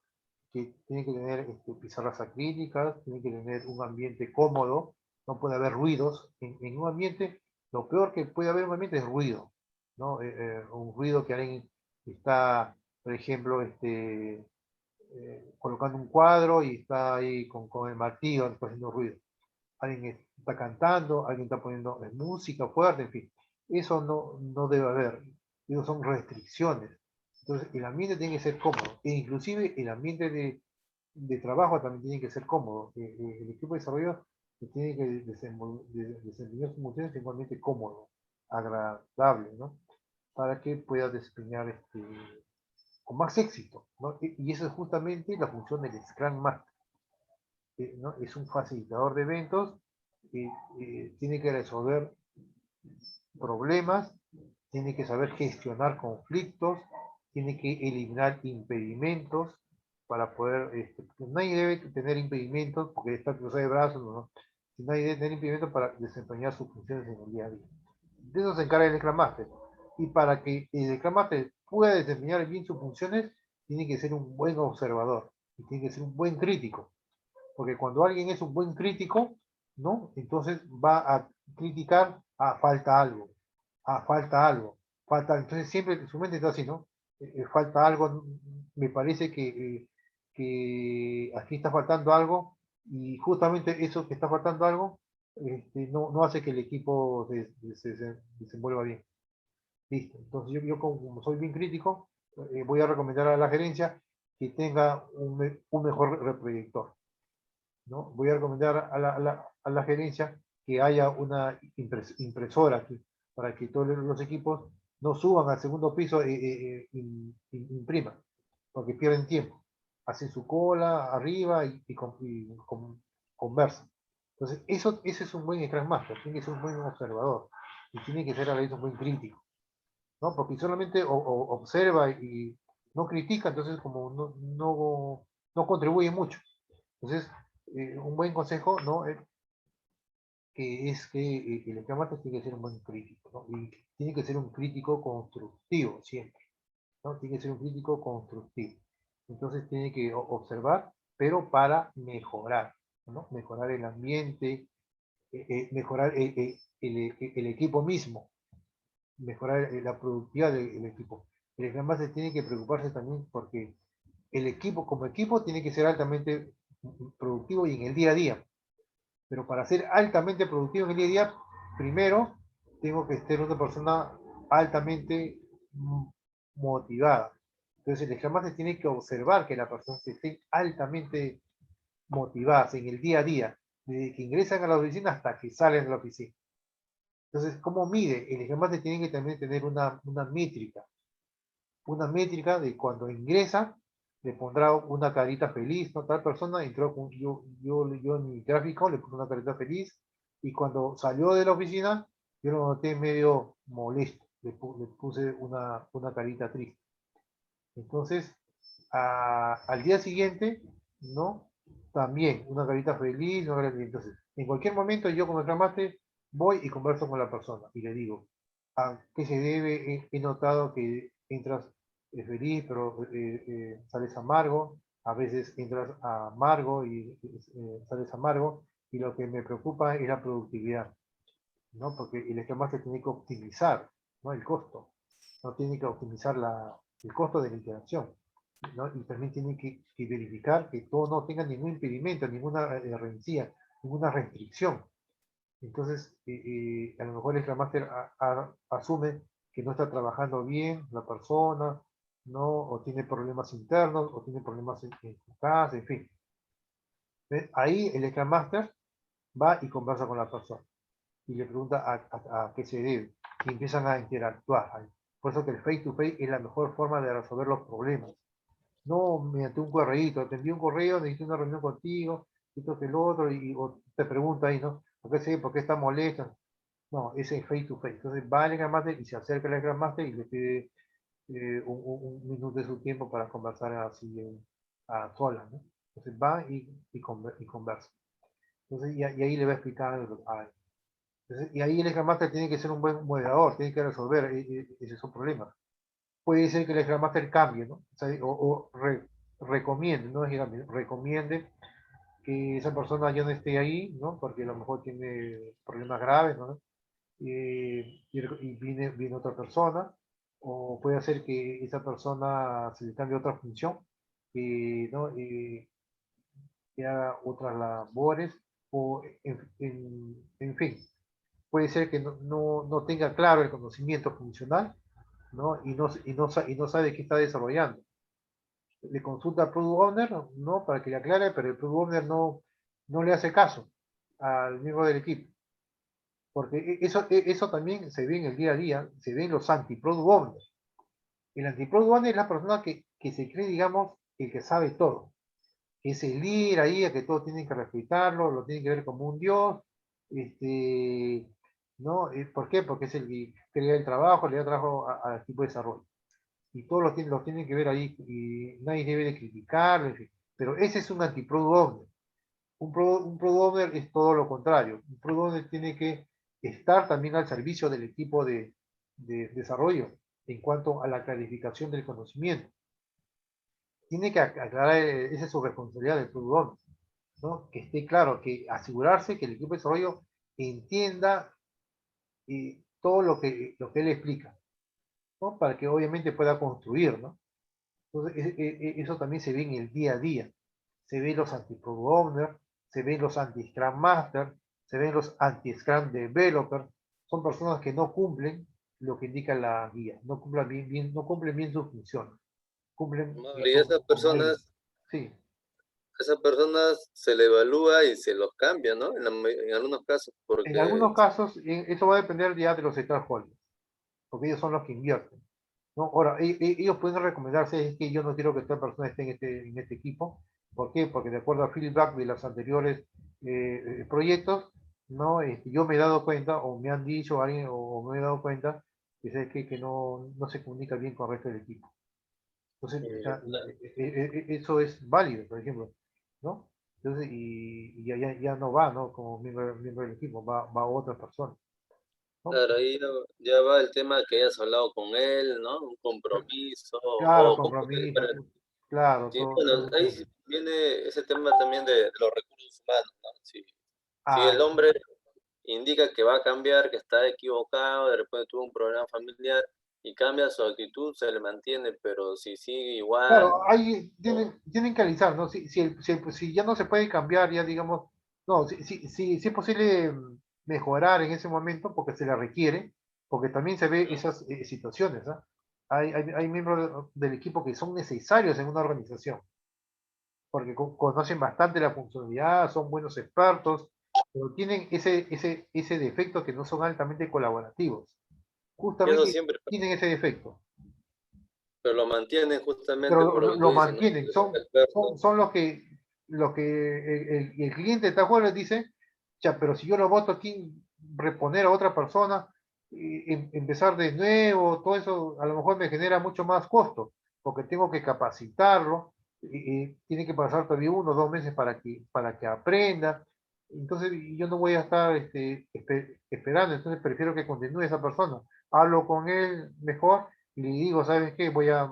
A: Que tiene que tener pizarras acrílicas, tiene que tener un ambiente cómodo, no puede haber ruidos. En un ambiente, lo peor que puede haber en un ambiente es ruido, ¿no? Un ruido que alguien está, por ejemplo, colocando un cuadro y está ahí con el martillo haciendo ruido. Alguien está cantando, alguien está poniendo música fuerte, en fin. Eso no debe haber. Eso son restricciones. Entonces, el ambiente tiene que ser cómodo. E inclusive el ambiente de trabajo también tiene que ser cómodo. El equipo de desarrollo tiene que desempeñar sus funciones en un ambiente cómodo, agradable, ¿no? Para que pueda desempeñar con más éxito, ¿no? Y eso es justamente la función del Scrum Master, ¿no? Es un facilitador de eventos, tiene que resolver problemas, tiene que saber gestionar conflictos, tiene que eliminar impedimentos para poder, nadie debe tener impedimentos porque está cruzado de brazos, ¿no? Nadie debe tener impedimentos para desempeñar sus funciones en el día a día. De eso se encarga el Scrum Master. Y para que el Scrum Master pueda desempeñar bien sus funciones, tiene que ser un buen observador y tiene que ser un buen crítico. Porque cuando alguien es un buen crítico, ¿no? Entonces va a criticar, falta algo, falta algo, falta, entonces siempre su mente está así, ¿no? Falta algo, me parece que aquí está faltando algo, y justamente eso que está faltando algo, no hace que el equipo se desenvuelva bien. Listo. Entonces yo como soy bien crítico, voy a recomendar a la gerencia que tenga un mejor reproyector, ¿no? Voy a recomendar a la gerencia que haya una impresora aquí, para que todos los equipos no suban al segundo piso e impriman, porque pierden tiempo. Hacen su cola arriba conversan. Entonces, ese es un buen Scrum Master, tiene que ser un buen observador y tiene que ser a la vez un buen crítico, ¿no? Porque solamente observa y no critica, entonces como no contribuye mucho. Entonces, un buen consejo, ¿no? Que es que el encamate tiene que ser un buen crítico, ¿no? Y tiene que ser un crítico constructivo siempre, ¿no? Tiene que ser un crítico constructivo. Entonces tiene que observar, pero para mejorar, ¿no? Mejorar el ambiente, mejorar el equipo mismo, mejorar la productividad del equipo. El encamate tiene que preocuparse también porque el equipo, como equipo, tiene que ser altamente productivo y en el día a día. Pero para ser altamente productivo en el día a día, primero tengo que ser una persona altamente motivada. Entonces el Scrum Master tiene que observar que la persona esté altamente motivada en el día a día, desde que ingresan a la oficina hasta que salen de la oficina. Entonces, ¿cómo mide? El Scrum Master tiene que también tener una métrica de cuando ingresa, le pondrá una carita feliz, ¿no? Tal persona entró con, yo en mi gráfico le puse una carita feliz, y cuando salió de la oficina, yo lo noté medio molesto, le puse una carita triste. Entonces, al día siguiente, ¿no? También una carita feliz, una carita feliz. Entonces, en cualquier momento yo como reclamaste, voy y converso con la persona y le digo, ¿a qué se debe? He notado que entras feliz, pero sales amargo, a veces entras amargo y sales amargo, y lo que me preocupa es la productividad, ¿no? Porque el reclamaste tiene que optimizar, ¿no? El costo, no tiene que optimizar el costo de la interacción, ¿no? Y también tiene que verificar que todo no tenga ningún impedimento, ninguna rencilla, ninguna restricción. Entonces, a lo mejor el Scrum Master asume que no está trabajando bien la persona, ¿no? O tiene problemas internos, o tiene problemas en su casa, en fin. Ahí el Scrum Master va y conversa con la persona y le pregunta a qué se debe y empiezan a interactuar ahí. Por eso que el face to face es la mejor forma de resolver los problemas. No mediante un correíto, te envío un correo, necesito una reunión contigo, esto que el otro, o te pregunta ahí, ¿no? ¿Por qué está molesta? No, ese es face to face. Entonces va al Grandmaster y se acerca al Grandmaster y le pide un minuto de su tiempo para conversar así a solas, ¿no? Entonces va y conversa. Entonces, y ahí le va explicando. Entonces, y ahí el Scrum Master tiene que ser un buen moderador, tiene que resolver esos problemas. Puede ser que el Scrum Master cambie, ¿no? O, sea, recomiende, no es que cambie, recomiende que esa persona ya no esté ahí, ¿no? Porque a lo mejor tiene problemas graves, ¿no? Y viene otra persona, o puede hacer que esa persona se le cambie otra función, ¿no? Que haga otras labores, o en fin, puede ser que no tenga claro el conocimiento funcional, ¿no? Y no sabe qué está desarrollando. Le consulta al Product Owner, ¿no? Para que le aclare, pero el Product Owner no le hace caso al miembro del equipo. Porque eso también se ve en el día a día, se ve en los anti-Product Owners. El anti-Product Owner es la persona que se cree, digamos, el que sabe todo. Que es el líder ahí, a que todos tienen que respetarlo, lo tienen que ver como un dios, ¿no? ¿Por qué? Porque es el que le da el trabajo, le da trabajo al equipo de desarrollo. Y todos los tienen que ver ahí, y nadie debe de criticarlo, en fin. Pero ese es un anti-product owner. Un product owner es todo lo contrario. Un product owner tiene que estar también al servicio del equipo de desarrollo en cuanto a la clarificación del conocimiento. Tiene que aclarar, esa es su responsabilidad del product owner, ¿no? Que esté claro, que asegurarse que el equipo de desarrollo entienda todo lo que él explica, ¿no? Para que obviamente pueda construir, ¿no? Entonces, eso también se ve en el día a día. Se ve los anti-product owner, se ven los anti-scrum master, se ven los anti-scrum developer. Son personas que no cumplen lo que indica la guía, no cumplen bien sus funciones, cumplen
B: Y
A: como deben. Sí.
B: esas personas se le evalúa y se los cambia, ¿no? En algunos casos,
A: En
B: porque
A: algunos casos, eso va a depender ya de los stakeholders, porque ellos son los que invierten, ¿no? Ahora, ellos pueden recomendarse, es que yo no quiero que esta persona esté en este equipo. ¿Por qué? Porque de acuerdo al feedback de los anteriores proyectos, ¿no? Yo me he dado cuenta, o me han dicho alguien, o me he dado cuenta, que no se comunica bien con el resto del equipo. Entonces, eso es válido, por ejemplo, ¿no? Entonces, y ya no va, ¿no? Como miembro del equipo, va otra persona, ¿no?
B: claro, ahí ya va el tema que hayas hablado con él, ¿no? Un compromiso,
A: Claro,
B: o como
A: compromiso, claro,
B: bueno,
A: todo
B: ahí
A: eso.
B: sí viene ese tema también de los recursos humanos, ¿no? Si
A: Ah,
B: el hombre indica que va a cambiar, que está equivocado, de repente tuvo un problema familiar y cambia su actitud, se le mantiene, pero si sigue igual,
A: claro, ahí tienen que analizar, ¿no? Si ya no se puede cambiar, ya digamos, no, si es posible mejorar en ese momento porque se le requiere, porque también se ve esas situaciones, ¿ah? Hay miembros del equipo que son necesarios en una organización, porque conocen bastante la funcionalidad, son buenos expertos, pero tienen ese defecto que no son altamente colaborativos.
B: y eso
A: Justamente
B: siempre,
A: tienen ese defecto.
B: pero lo mantienen justamente
A: Pero
B: por lo que tú
A: lo
B: dices, ¿no?
A: mantienen,
B: Son expertos.
A: son los que el cliente de juego les dice, ya, pero si yo lo voto aquí, reponer a otra persona, empezar de nuevo, todo eso a lo mejor me genera mucho más costo, porque tengo que capacitarlo, tiene que pasar todavía 1 o 2 meses para que aprenda. Entonces yo no voy a estar esperando, entonces prefiero que continúe esa persona. Hablo con él mejor y le digo, ¿sabes qué? Voy a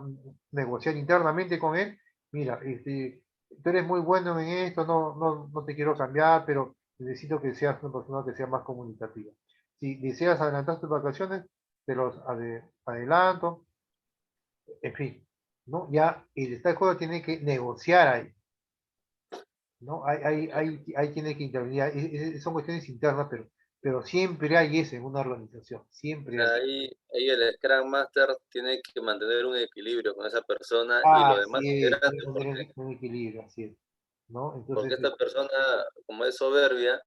A: negociar internamente con él. Mira, tú eres muy bueno en esto, no te quiero cambiar, pero necesito que seas una persona que sea más comunicativa. Si deseas adelantar tus vacaciones, te los adelanto, en fin, ¿no? Ya el stakeholder tiene que negociar ahí, ¿no? Ahí tiene que intervenir, son cuestiones internas, pero siempre hay eso en una organización,
B: O
A: siempre
B: sea,
A: hay.
B: ahí el Scrum Master tiene que mantener un equilibrio con esa persona y los demás
A: Así es,
B: integrantes,
A: tiene que tener un equilibrio, así es, ¿no?
B: porque
A: Entonces,
B: esta persona, como es soberbia,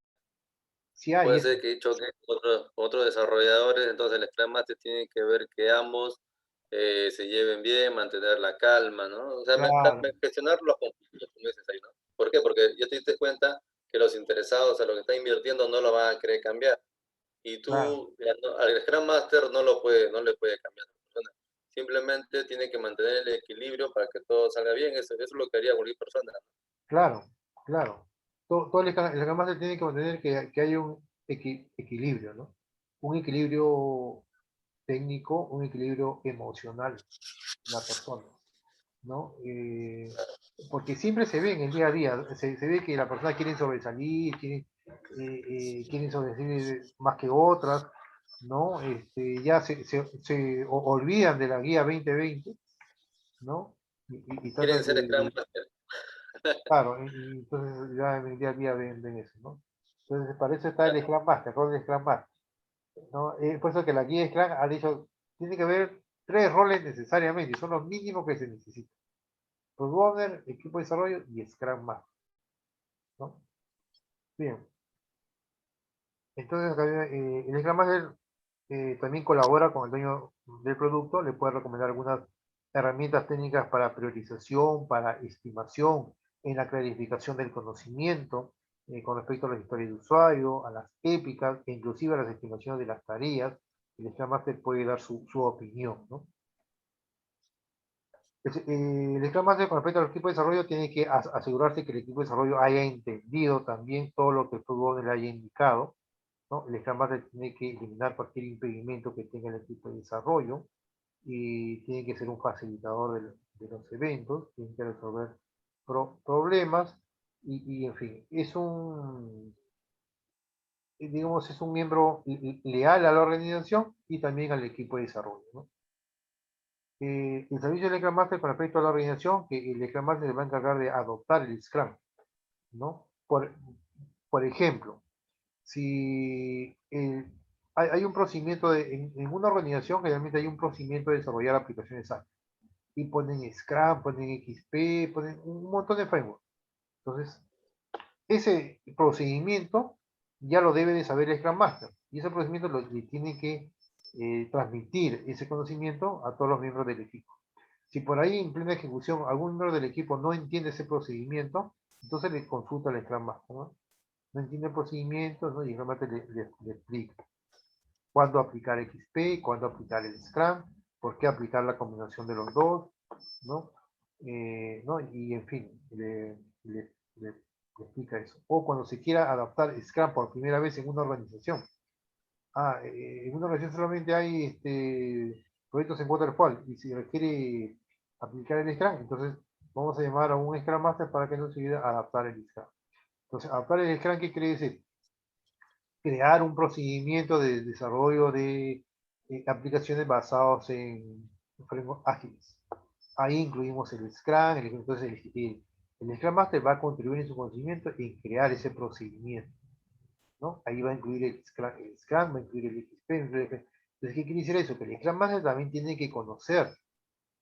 A: Sí hay
B: Puede
A: eso,
B: ser que choque con otros desarrolladores, entonces el Scrum Master tiene que ver que ambos se lleven bien, mantener la calma, ¿no? O sea,
A: claro,
B: gestionar los conflictos, como dices ahí, ¿no? ¿Por qué? Porque ya te diste cuenta que los interesados, a los que están invirtiendo, no lo van a querer cambiar. Y
A: claro,
B: tú, ya al Scrum Master no le puede cambiar a la persona. Simplemente tiene que mantener el equilibrio para que todo salga bien. Eso es lo que haría cualquier persona.
A: claro, claro. Todo el Scrum Master tiene que mantener que haya un equilibrio, ¿no? Un equilibrio técnico, un equilibrio emocional en la persona, ¿no? Porque siempre se ve en el día a día, se ve que la persona quiere sobresalir, quieren sobresalir más que otras, ¿no? Ya olvidan de la guía 2020, ¿no? Y
B: Quieren
A: tratan
B: ser Scrum
A: de,
B: Master.
A: claro, y entonces ya en el día a día ven eso, ¿no? Entonces, para eso está el Scrum Master, el rol de Scrum Master, ¿no? Por eso que la guía Scrum ha dicho, tiene que haber 3 roles necesariamente, y son los mínimos que se necesitan. Product Owner, equipo de desarrollo y Scrum Master, ¿no? Bien, entonces el Scrum Master también colabora con el dueño del producto, le puede recomendar algunas herramientas técnicas para priorización, para estimación, en la clarificación del conocimiento, con respecto a las historias de usuario, a las épicas, e inclusive a las estimaciones de las tareas. El Scrum Master puede dar su opinión, ¿no? El Scrum Master con respecto al equipo de desarrollo tiene que asegurarse que el equipo de desarrollo haya entendido también todo lo que el Product Owner le haya indicado, ¿no? El Scrum Master tiene que eliminar cualquier impedimento que tenga el equipo de desarrollo y tiene que ser un facilitador de los eventos, tiene que resolver problemas y, en fin, digamos, es un miembro leal a la organización y también al equipo de desarrollo, ¿no? El servicio del Scrum Master con respecto a la organización, que el Scrum Master se va a encargar de adoptar el Scrum, ¿no? Por ejemplo, si hay un procedimiento en una organización, generalmente hay un procedimiento de desarrollar aplicaciones ágiles. Y ponen Scrum, ponen XP, ponen un montón de frameworks. Entonces, ese procedimiento ya lo debe de saber el Scrum Master. Y ese procedimiento le tiene que transmitir ese conocimiento a todos los miembros del equipo. Si por ahí en plena ejecución algún miembro del equipo no entiende ese procedimiento, entonces le consulta al Scrum Master, ¿no? No entiende el procedimiento, ¿no? Y el Scrum Master le explica cuándo aplicar XP, cuándo aplicar el Scrum, por qué aplicar la combinación de los dos, ¿no? ¿No? Y en fin, le explica eso. O cuando se quiera adaptar Scrum por primera vez en una organización. En una organización solamente hay proyectos en Waterfall y si requiere aplicar el Scrum, entonces vamos a llamar a un Scrum Master para que nos ayude a adaptar el Scrum. Entonces, adaptar el Scrum, ¿qué quiere decir? Crear un procedimiento de desarrollo de aplicaciones basadas en frameworks ágiles. Ahí incluimos el Scrum, entonces el Scrum Master va a contribuir en su conocimiento en crear ese procedimiento, ¿no? Ahí va a incluir el Scrum va a incluir el XP, entonces, ¿qué quiere decir eso? Que el Scrum Master también tiene que conocer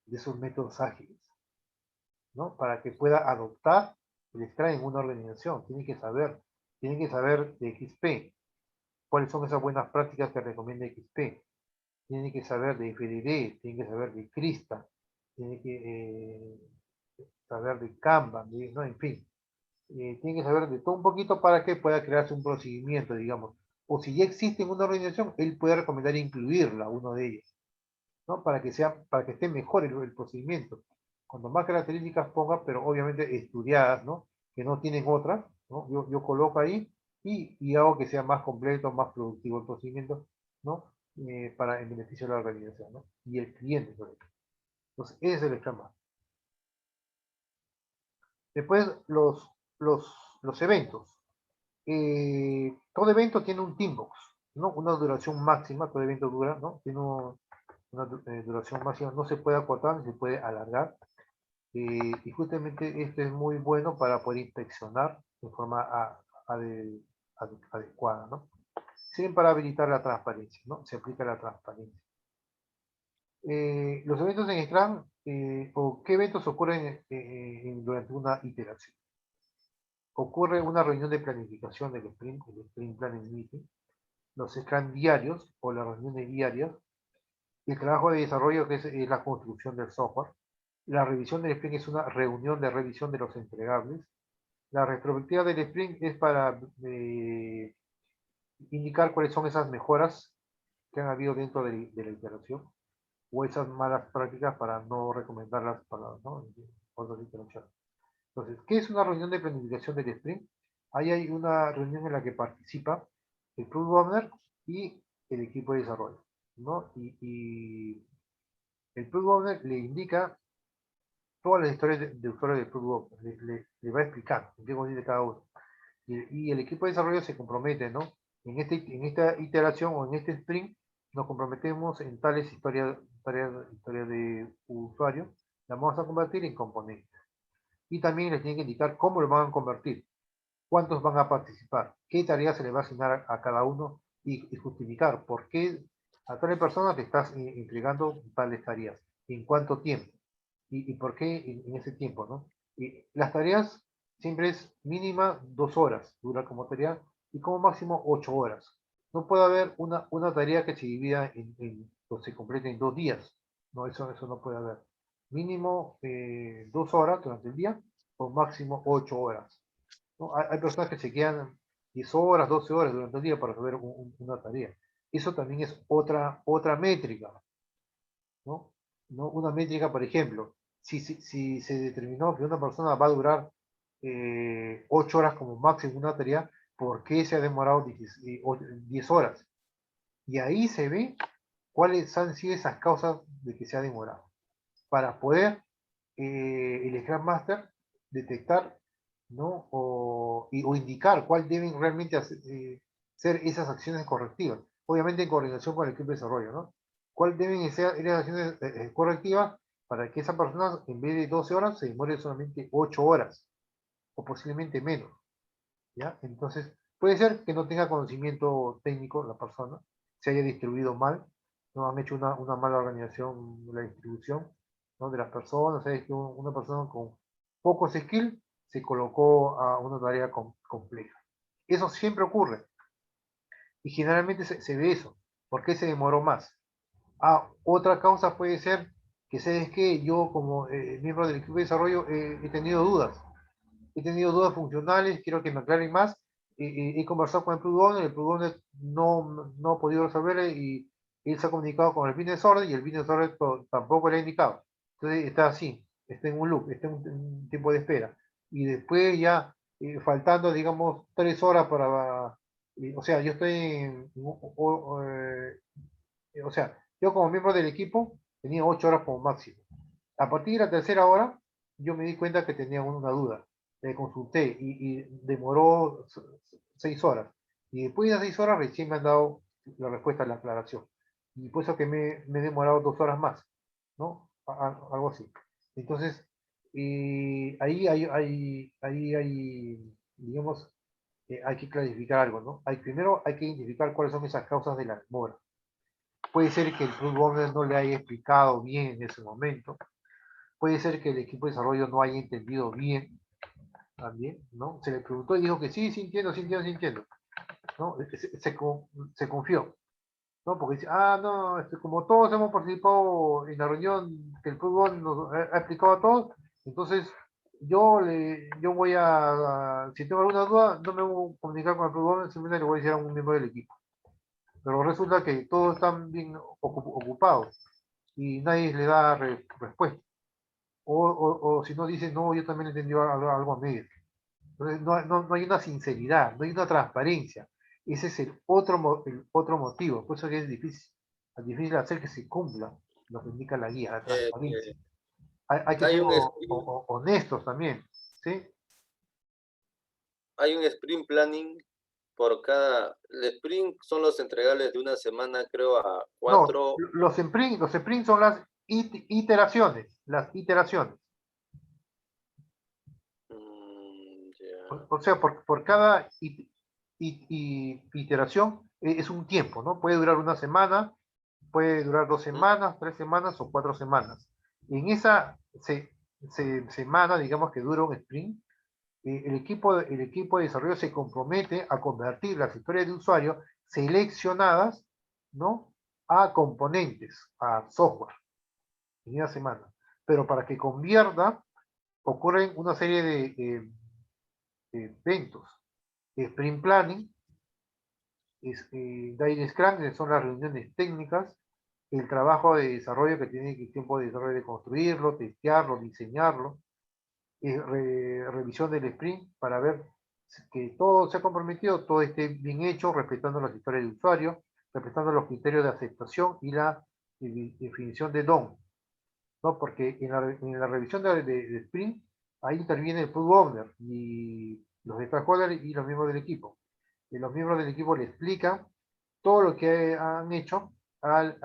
A: de esos métodos ágiles, ¿no? Para que pueda adoptar el Scrum en una organización, tiene que saber de XP, cuáles son esas buenas prácticas que recomienda XP, tiene que saber de FDD, tiene que saber de Crista, tiene que saber de Kanban, ¿no? En fin, tiene que saber de todo un poquito para que pueda crearse un procedimiento, digamos. O si ya existe en una organización, él puede recomendar incluirla, uno de ellos, ¿no? Para que esté mejor el procedimiento. Cuando más características ponga, pero obviamente estudiadas, ¿no? Que no tienen otras, ¿no? Yo coloco ahí y hago que sea más completo, más productivo el procedimiento, ¿no? Para en beneficio de la organización, ¿no? Y el cliente, por ejemplo. Entonces, ese es el esquema. Después, los eventos. Todo evento tiene un teambox, ¿no? Una duración máxima, todo evento dura, ¿no? Tiene una duración máxima, no se puede acortar ni se puede alargar. Y justamente esto es muy bueno para poder inspeccionar de forma adecuada, ¿no? Sirven para habilitar la transparencia, ¿no? Se aplica la transparencia. Los eventos en Scrum, o qué eventos ocurren durante una iteración. ocurre una reunión de planificación del sprint, el sprint planning meeting, los scrum diarios o las reuniones diarias, el trabajo de desarrollo que es la construcción del software, la revisión del sprint es una reunión de revisión de los entregables, la retrospectiva del sprint es para indicar cuáles son esas mejoras que han habido dentro de la iteración o esas malas prácticas para no recomendarlas para otras iteraciones. Entonces, ¿qué es una reunión de planificación del sprint? Ahí hay una reunión en la que participa el Product Owner y el equipo de desarrollo, ¿no? Y el Product Owner le indica todas las historias de usuario del Product Owner, le va a explicar en qué consiste cada uno. Y el equipo de desarrollo se compromete, ¿no? En esta iteración o en este sprint nos comprometemos en tales historias de usuario, las vamos a convertir en componentes. Y también les tienen que indicar cómo lo van a convertir, cuántos van a participar, qué tareas se le va a asignar a cada uno y justificar por qué a tal persona te estás entregando tales tareas, en cuánto tiempo y por qué en ese tiempo, ¿no? Y las tareas siempre es mínima 2 horas, dura como tarea, y como máximo 8 horas. No puede haber una tarea que se divida o se complete en 2 días, no, eso no puede haber. Mínimo 2 horas durante el día o máximo 8 horas. ¿No? Hay personas que se quedan 10 horas, 12 horas durante el día para resolver una tarea. Eso también es otra métrica, ¿no? ¿No? Una métrica, por ejemplo, si se determinó que una persona va a durar 8 horas como máximo una tarea, ¿por qué se ha demorado 10 horas? Y ahí se ve cuáles han sido esas causas de que se ha demorado. Para poder el Scrum Master detectar, ¿no? o indicar cuál deben realmente ser esas acciones correctivas. Obviamente en coordinación con el equipo de desarrollo, ¿no? ¿Cuál deben ser esas acciones correctivas para que esa persona, en vez de 12 horas, se demore solamente 8 horas, o posiblemente menos, ¿ya? Entonces, puede ser que no tenga conocimiento técnico la persona, se haya distribuido mal, no han hecho una mala organización de la distribución, ¿no? De las personas, es que una persona con pocos skills se colocó a una tarea compleja. Eso siempre ocurre y generalmente se ve eso. ¿Por qué se demoró más? Otra causa puede ser que sabes que yo como miembro del equipo de desarrollo he tenido dudas. He tenido dudas funcionales, quiero que me aclaren más. He conversado con el Product Owner no ha podido resolverle y él se ha comunicado con el business order y el business order tampoco le ha indicado. Entonces está así, está en un loop, está en un tiempo de espera. Y después ya, faltando, digamos, 3 horas para... o sea, yo estoy o sea, yo como miembro del equipo tenía 8 horas como máximo. A partir de la tercera hora, yo me di cuenta que tenía una duda. Le consulté y demoró 6 horas. Y después de las 6 horas recién me han dado la respuesta a la aclaración. Y por eso que me he demorado 2 horas más, ¿no? Algo así. Entonces, ahí hay, digamos, hay que clarificar algo, ¿no? Primero hay que identificar cuáles son esas causas de la demora. Puede ser que el Product Owner no le haya explicado bien en ese momento. Puede ser que el equipo de desarrollo no haya entendido bien también, ¿no? Se le preguntó y dijo que sí, sí entiendo, sí entiendo, sí entiendo, ¿no? Se confió, ¿no? Porque dice, no, como todos hemos participado en la reunión que el fútbol nos ha explicado a todos, entonces yo voy si tengo alguna duda, no me voy a comunicar con el fútbol, simplemente le voy a decir a un miembro del equipo. Pero resulta que todos están bien ocupados y nadie le da respuesta. O si no dice, no, yo también entendí algo a medio. Entonces, no hay una sinceridad, no hay una transparencia. Ese es el otro motivo. Por eso que es difícil hacer que se cumpla lo que indica la guía, la
B: Eh,
A: transparencia. Hay que
B: hay
A: ser
B: un sprint,
A: honestos también, ¿sí?
B: hay un sprint planning por cada... El sprint son los entregables de una semana, creo, a
A: No,
B: 4.
A: los sprints son las iteraciones, las iteraciones.
B: Ya.
A: O sea, por cada iteración es un tiempo, ¿no? Puede durar una semana, puede durar 2 semanas, 3 semanas o 4 semanas. En esa semana, digamos que dura un sprint, el equipo de desarrollo se compromete a convertir las historias de usuario seleccionadas, ¿no?, a componentes, a software, en una semana. Pero para que convierta, ocurren una serie de eventos. Sprint Planning, Daily Scrum, que son las reuniones técnicas, el trabajo de desarrollo que tiene el tiempo de desarrollo de construirlo, testearlo, diseñarlo, revisión del sprint para ver que todo se ha comprometido, todo esté bien hecho, respetando las historias de usuario, respetando los criterios de aceptación y la definición de DOM, ¿no? Porque en la revisión de sprint, ahí interviene el product owner y los stakeholders y los miembros del equipo. Y los miembros del equipo le explican todo lo que han hecho al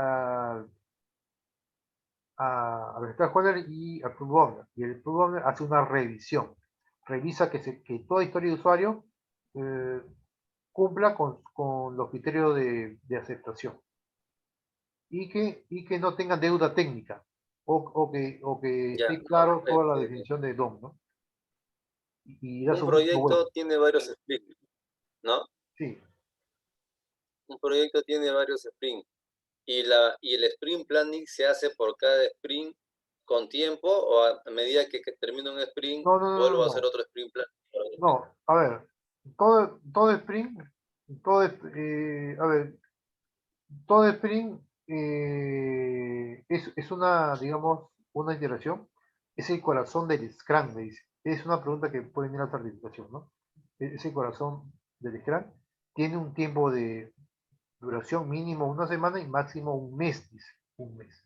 A: los stakeholders y al product owner. Y el product owner hace una revisión. Revisa que toda historia de usuario cumpla con los criterios de aceptación. Y que no tenga deuda técnica. O que
B: Ya,
A: esté claro toda la
B: este,
A: definición de DOM, ¿no? Y da
B: un
A: su visto bueno.
B: proyecto tiene varios sprints, ¿no?
A: Sí.
B: Un proyecto tiene varios sprints. Y el sprint planning se hace por cada sprint con tiempo o a medida que termina un sprint,
A: No, no, no, no,
B: vuelvo a hacer
A: no.
B: otro sprint planning.
A: No, a ver, todo sprint, a ver, todo sprint es una, digamos, una iteración, es el corazón del Scrum, me dice. Es una pregunta que puede venir a la certificación, ¿no? Es el corazón del Scrum. Tiene un tiempo de duración mínimo una semana y máximo un mes, dice, un mes.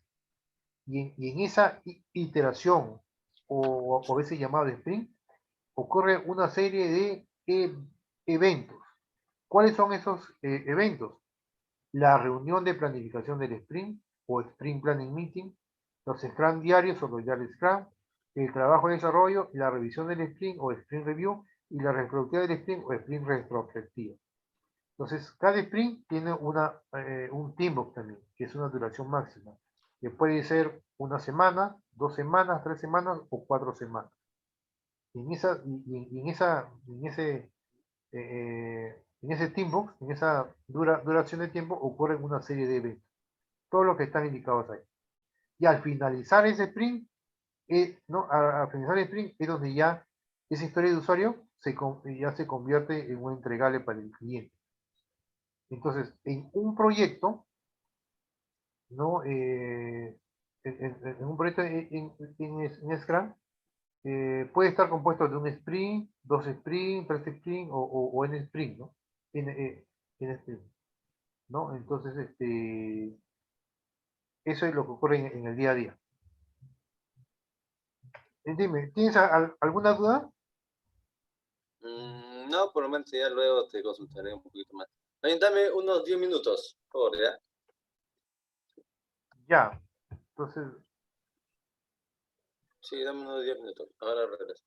A: Y en esa iteración, o a veces llamado sprint, ocurre una serie de eventos. ¿Cuáles son esos eventos? La reunión de planificación del sprint o sprint planning meeting, los scrum diarios o los diarios scrum, el trabajo de desarrollo, la revisión del sprint o sprint review y la retrospectiva del sprint o sprint retrospectiva. Entonces, cada sprint tiene un teambox también, que es una duración máxima, que puede ser una semana, 2 semanas, 3 semanas o 4 semanas. En ese teambox, en esa duración de tiempo, ocurren una serie de eventos. Todos los que están indicados ahí. Y al finalizar ese sprint, ¿no? Al finalizar el sprint es donde ya esa historia de usuario ya se convierte en un entregable para el cliente. Entonces, en un proyecto, ¿no? En un proyecto en Scrum, puede estar compuesto de un sprint, 2 sprints, 3 sprints o en sprint, ¿no? En sprint, ¿no? Entonces, eso es lo que ocurre en el día a día. Dime, ¿tienes alguna duda?
B: No, por el momento ya luego te consultaré un poquito más. Oye, dame unos 10 minutos, por favor, ¿ya?
A: Ya. Entonces,
B: Sí, dame unos 10 minutos. Ahora regreso.